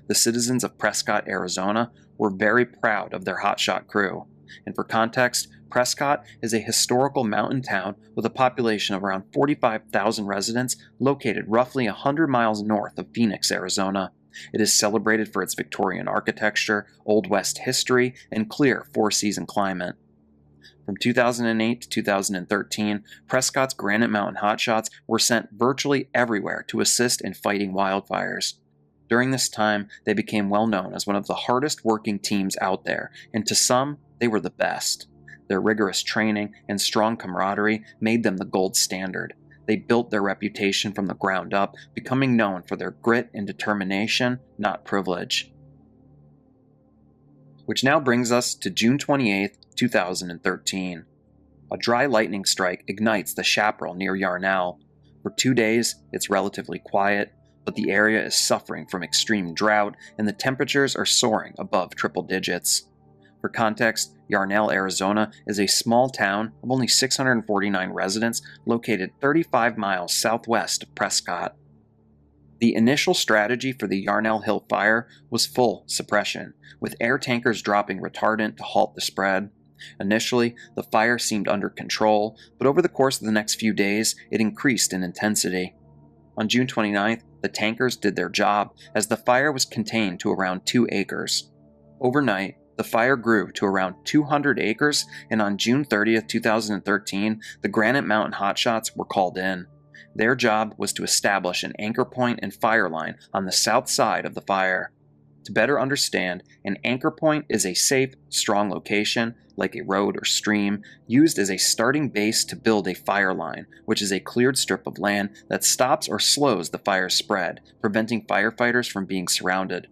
The citizens of Prescott, Arizona were very proud of their hotshot crew. And for context, Prescott is a historical mountain town with a population of around 45,000 residents located roughly 100 miles north of Phoenix, Arizona. It is celebrated for its Victorian architecture, Old West history, and clear four-season climate. From 2008 to 2013, Prescott's Granite Mountain Hotshots were sent virtually everywhere to assist in fighting wildfires. During this time, they became well known as one of the hardest working teams out there, and to some, they were the best. Their rigorous training and strong camaraderie made them the gold standard. They built their reputation from the ground up, becoming known for their grit and determination, not privilege. Which now brings us to June 28, 2013. A dry lightning strike ignites the chaparral near Yarnell. For 2 days, it's relatively quiet, but the area is suffering from extreme drought and the temperatures are soaring above triple digits. For context, Yarnell, Arizona is a small town of only 649 residents located 35 miles southwest of Prescott. The initial strategy for the Yarnell Hill fire was full suppression, with air tankers dropping retardant to halt the spread. Initially, the fire seemed under control, but over the course of the next few days, it increased in intensity. On June 29th, the tankers did their job as the fire was contained to around 2 acres. Overnight, the fire grew to around 200 acres, and on June 30th, 2013, the Granite Mountain Hotshots were called in. Their job was to establish an anchor point and fire line on the south side of the fire. To better understand, an anchor point is a safe, strong location, like a road or stream, used as a starting base to build a fire line, which is a cleared strip of land that stops or slows the fire's spread, preventing firefighters from being surrounded.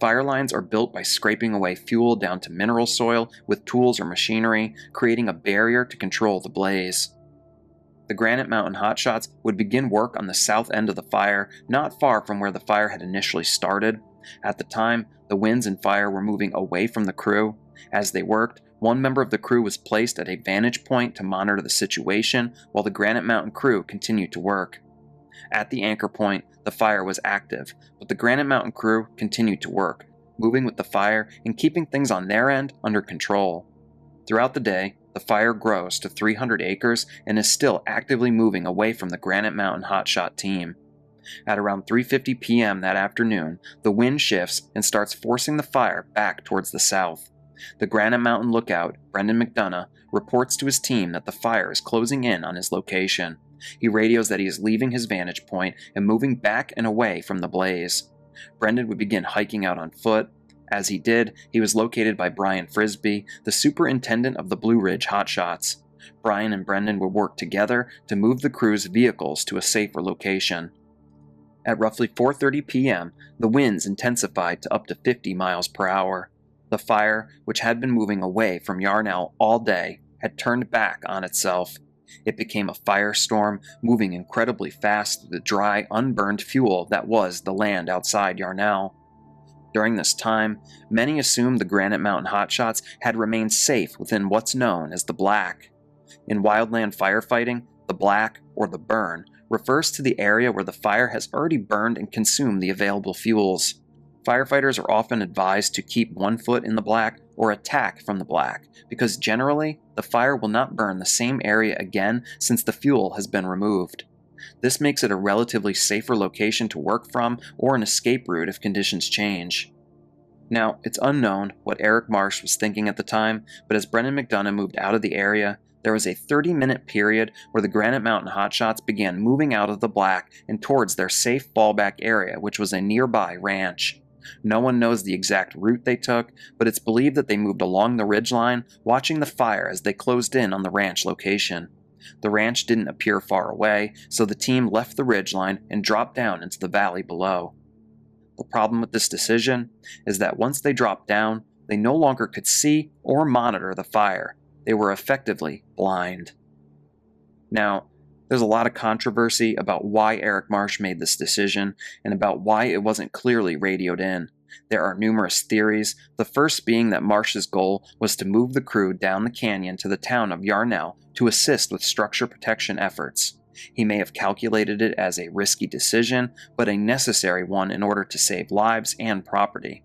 Fire lines are built by scraping away fuel down to mineral soil with tools or machinery, creating a barrier to control the blaze. The Granite Mountain Hotshots would begin work on the south end of the fire, not far from where the fire had initially started. At the time, the winds and fire were moving away from the crew. As they worked, one member of the crew was placed at a vantage point to monitor the situation while the Granite Mountain crew continued to work. At the anchor point, the fire was active, but the Granite Mountain crew continued to work, moving with the fire and keeping things on their end under control. Throughout the day, the fire grows to 300 acres and is still actively moving away from the Granite Mountain Hotshot team. At around 3:50 p.m. that afternoon, the wind shifts and starts forcing the fire back towards the south. The Granite Mountain lookout, Brendan McDonough, reports to his team that the fire is closing in on his location. He radios that he is leaving his vantage point and moving back and away from the blaze. Brendan would begin hiking out on foot. As he did, he was located by Brian Frisbee, the superintendent of the Blue Ridge Hotshots. Brian and Brendan would work together to move the crew's vehicles to a safer location. At roughly 4:30 p.m., the winds intensified to up to 50 miles per hour. The fire, which had been moving away from Yarnell all day, had turned back on itself. It became a firestorm, moving incredibly fast through the dry, unburned fuel that was the land outside Yarnell. During this time, many assumed the Granite Mountain Hotshots had remained safe within what's known as the Black. In wildland firefighting, the Black, or the burn, refers to the area where the fire has already burned and consumed the available fuels. Firefighters are often advised to keep one foot in the Black or attack from the Black, because generally, the fire will not burn the same area again since the fuel has been removed. This makes it a relatively safer location to work from or an escape route if conditions change. Now, it's unknown what Eric Marsh was thinking at the time, but as Brendan McDonough moved out of the area, there was a 30-minute period where the Granite Mountain Hotshots began moving out of the Black and towards their safe fallback area, which was a nearby ranch. No one knows the exact route they took, but it's believed that they moved along the ridgeline, watching the fire as they closed in on the ranch location. The ranch didn't appear far away, so the team left the ridgeline and dropped down into the valley below. The problem with this decision is that once they dropped down, they no longer could see or monitor the fire. They were effectively blind. Now, there's a lot of controversy about why Eric Marsh made this decision and about why it wasn't clearly radioed in. There are numerous theories, the first being that Marsh's goal was to move the crew down the canyon to the town of Yarnell to assist with structure protection efforts. He may have calculated it as a risky decision, but a necessary one in order to save lives and property.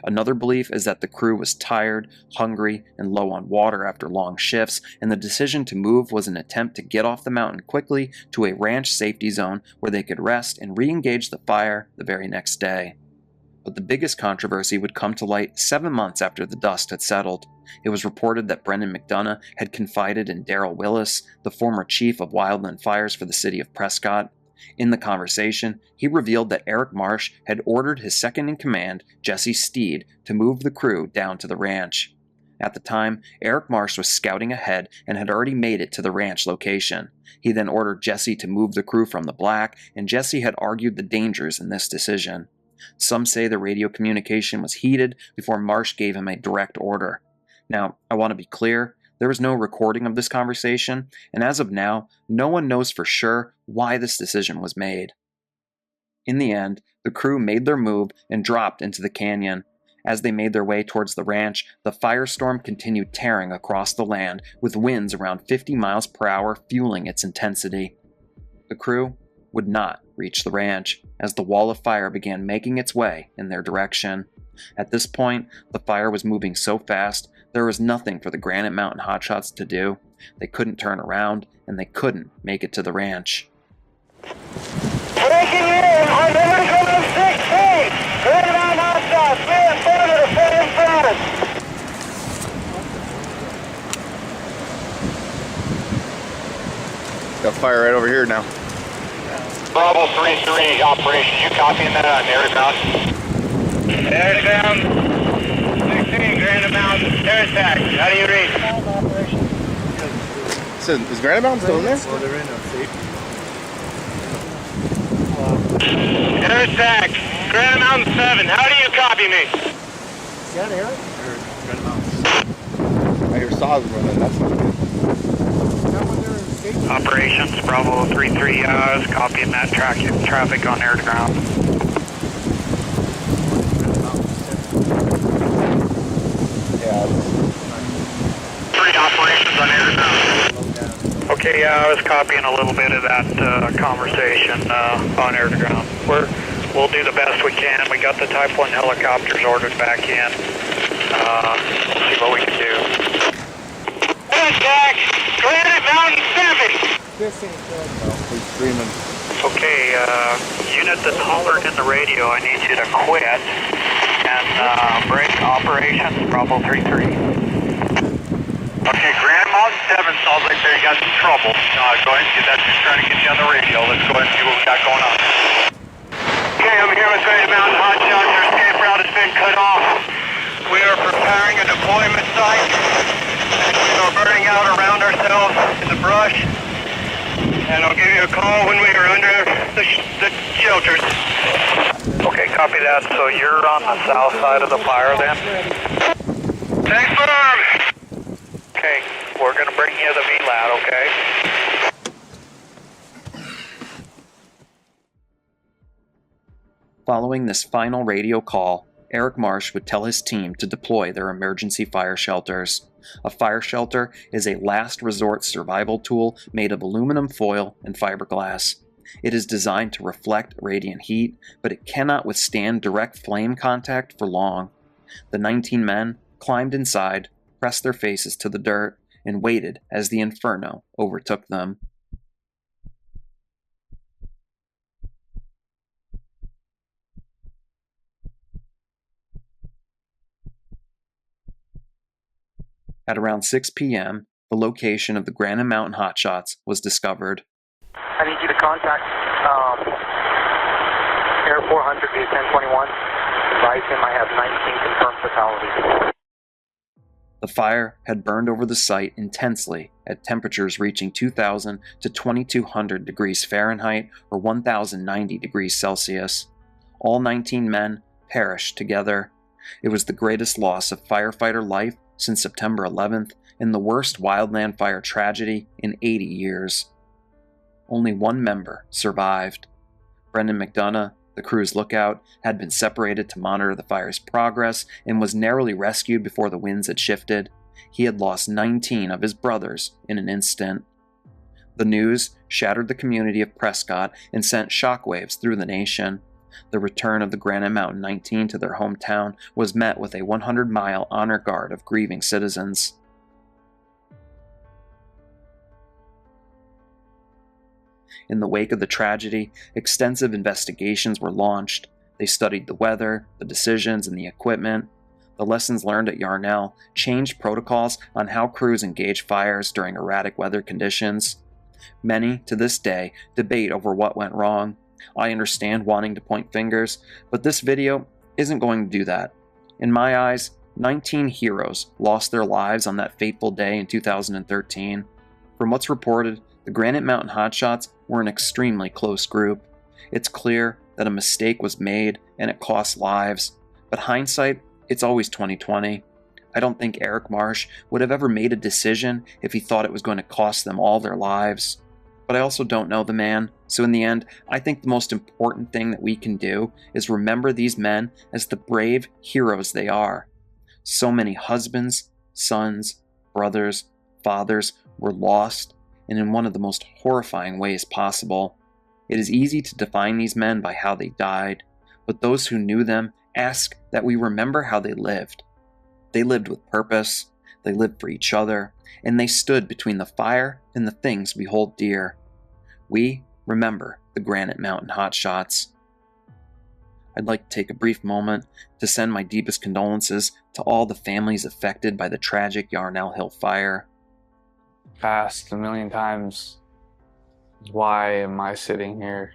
Another belief is that the crew was tired, hungry, and low on water after long shifts, and the decision to move was an attempt to get off the mountain quickly to a ranch safety zone where they could rest and re-engage the fire the very next day. But the biggest controversy would come to light 7 months after the dust had settled. It was reported that Brendan McDonough had confided in Darrell Willis, the former chief of wildland fires for the city of Prescott. In the conversation, he revealed that Eric Marsh had ordered his second-in-command, Jesse Steed, to move the crew down to the ranch. At the time, Eric Marsh was scouting ahead and had already made it to the ranch location. He then ordered Jesse to move the crew from the black, and Jesse had argued the dangers in this decision. Some say the radio communication was heated before Marsh gave him a direct order. Now, I want to be clear, there is no recording of this conversation, and as of now, no one knows for sure why this decision was made. In the end, the crew made their move and dropped into the canyon. As they made their way towards the ranch, the firestorm continued tearing across the land, with winds around 50 miles per hour fueling its intensity. The crew would not reach the ranch, as the wall of fire began making its way in their direction. At this point, the fire was moving so fast, there was nothing for the Granite Mountain hotshots to do. They couldn't turn around, and they couldn't make it to the ranch. Breaking in on Amusement 16! Granite Mountain hotshots, we have fire to set in front! Got fire right over here now. Bravo 3-3 operation, you copying that on Air Ground? Air Ground 16, Granite Mountain, air attack. How do you read? So, is Granite Mountain still in there? Well, they're in a safety. Air attack, Granite Mountain 7, how do you copy me? Is that Eric? Or Granite Mountain? I hear saws running, that's not good. Is that when they're in safety? Operations, Bravo 3-3, is copying that traffic on air to ground. Yeah. 3 operations on air to ground. Okay, yeah, I was copying a little bit of that conversation on air to ground. We'll do the best we can. We got the Type 1 helicopters ordered back in. We'll see what we can do. Attack! Granite Mountain 7! This ain't good, though. He's screaming. Okay, unit that's hollering in the radio, I need you to quit and break operations, Bravo 3-3. Okay, Grand Mountain 7 sounds like they got some trouble. Go ahead and get that, just trying to get you on the radio. Let's go ahead and see what we got going on. Okay, I'm here with Granite Mountain Hotshots. Their escape route has been cut off. We are preparing a deployment site. We are burning out around ourselves in the brush. And I'll give you a call when we are under the shelters. Okay, copy that. So you're on the south side of the fire then? Thanks, firm. Okay, we're going to bring you the VLAT, okay? Following this final radio call, Eric Marsh would tell his team to deploy their emergency fire shelters. A fire shelter is a last resort survival tool made of aluminum foil and fiberglass. It is designed to reflect radiant heat, but it cannot withstand direct flame contact for long. The 19 men climbed inside, pressed their faces to the dirt, and waited as the inferno overtook them. At around 6 p.m., the location of the Granite Mountain hotshots was discovered. I need you to contact Air 400 via 1021. Advise him I have 19 confirmed fatalities. The fire had burned over the site intensely at temperatures reaching 2,000 to 2,200 degrees Fahrenheit or 1,090 degrees Celsius. All 19 men perished together. It was the greatest loss of firefighter life since September 11th and the worst wildland fire tragedy in 80 years. Only one member survived. Brendan McDonough, the crew's lookout, had been separated to monitor the fire's progress and was narrowly rescued before the winds had shifted. He had lost 19 of his brothers in an instant. The news shattered the community of Prescott and sent shockwaves through the nation. The return of the Granite Mountain 19 to their hometown was met with a 100-mile honor guard of grieving citizens. In the wake of the tragedy, extensive investigations were launched. They studied the weather, the decisions, and the equipment. The lessons learned at Yarnell changed protocols on how crews engage fires during erratic weather conditions. Many, to this day, debate over what went wrong. I understand wanting to point fingers, but this video isn't going to do that. In my eyes, 19 heroes lost their lives on that fateful day in 2013. From what's reported, the Granite Mountain hotshots were an extremely close group. It's clear that a mistake was made and it cost lives, but hindsight, it's always 20/20. I don't think Eric Marsh would have ever made a decision if he thought it was going to cost them all their lives. But I also don't know the man, so in the end, I think the most important thing that we can do is remember these men as the brave heroes they are. So many husbands, sons, brothers, fathers were lost, and in one of the most horrifying ways possible. It is easy to define these men by how they died, but those who knew them ask that we remember how they lived. They lived with purpose, they lived for each other, and they stood between the fire and the things we hold dear. We remember the Granite Mountain hotshots. I'd like to take a brief moment to send my deepest condolences to all the families affected by the tragic Yarnell Hill fire. Asked a million times, why am I sitting here?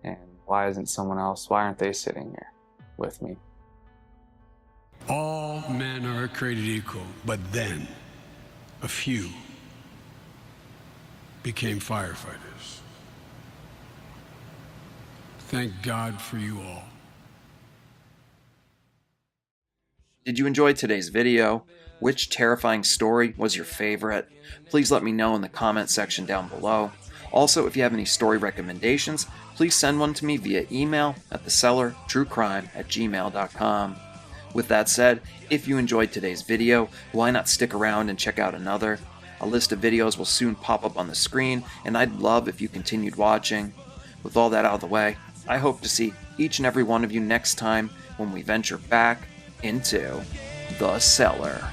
And why isn't someone else? Why aren't they sitting here with me? All men are created equal, but then a few became firefighters. Thank God for you all. Did you enjoy today's video? Which terrifying story was your favorite? Please let me know in the comment section down below. Also, if you have any story recommendations, please send one to me via email at TheCellarTrueCrime@gmail.com. With that said, if you enjoyed today's video, why not stick around and check out another? A list of videos will soon pop up on the screen, and I'd love if you continued watching. With all that out of the way, I hope to see each and every one of you next time when we venture back into the cellar.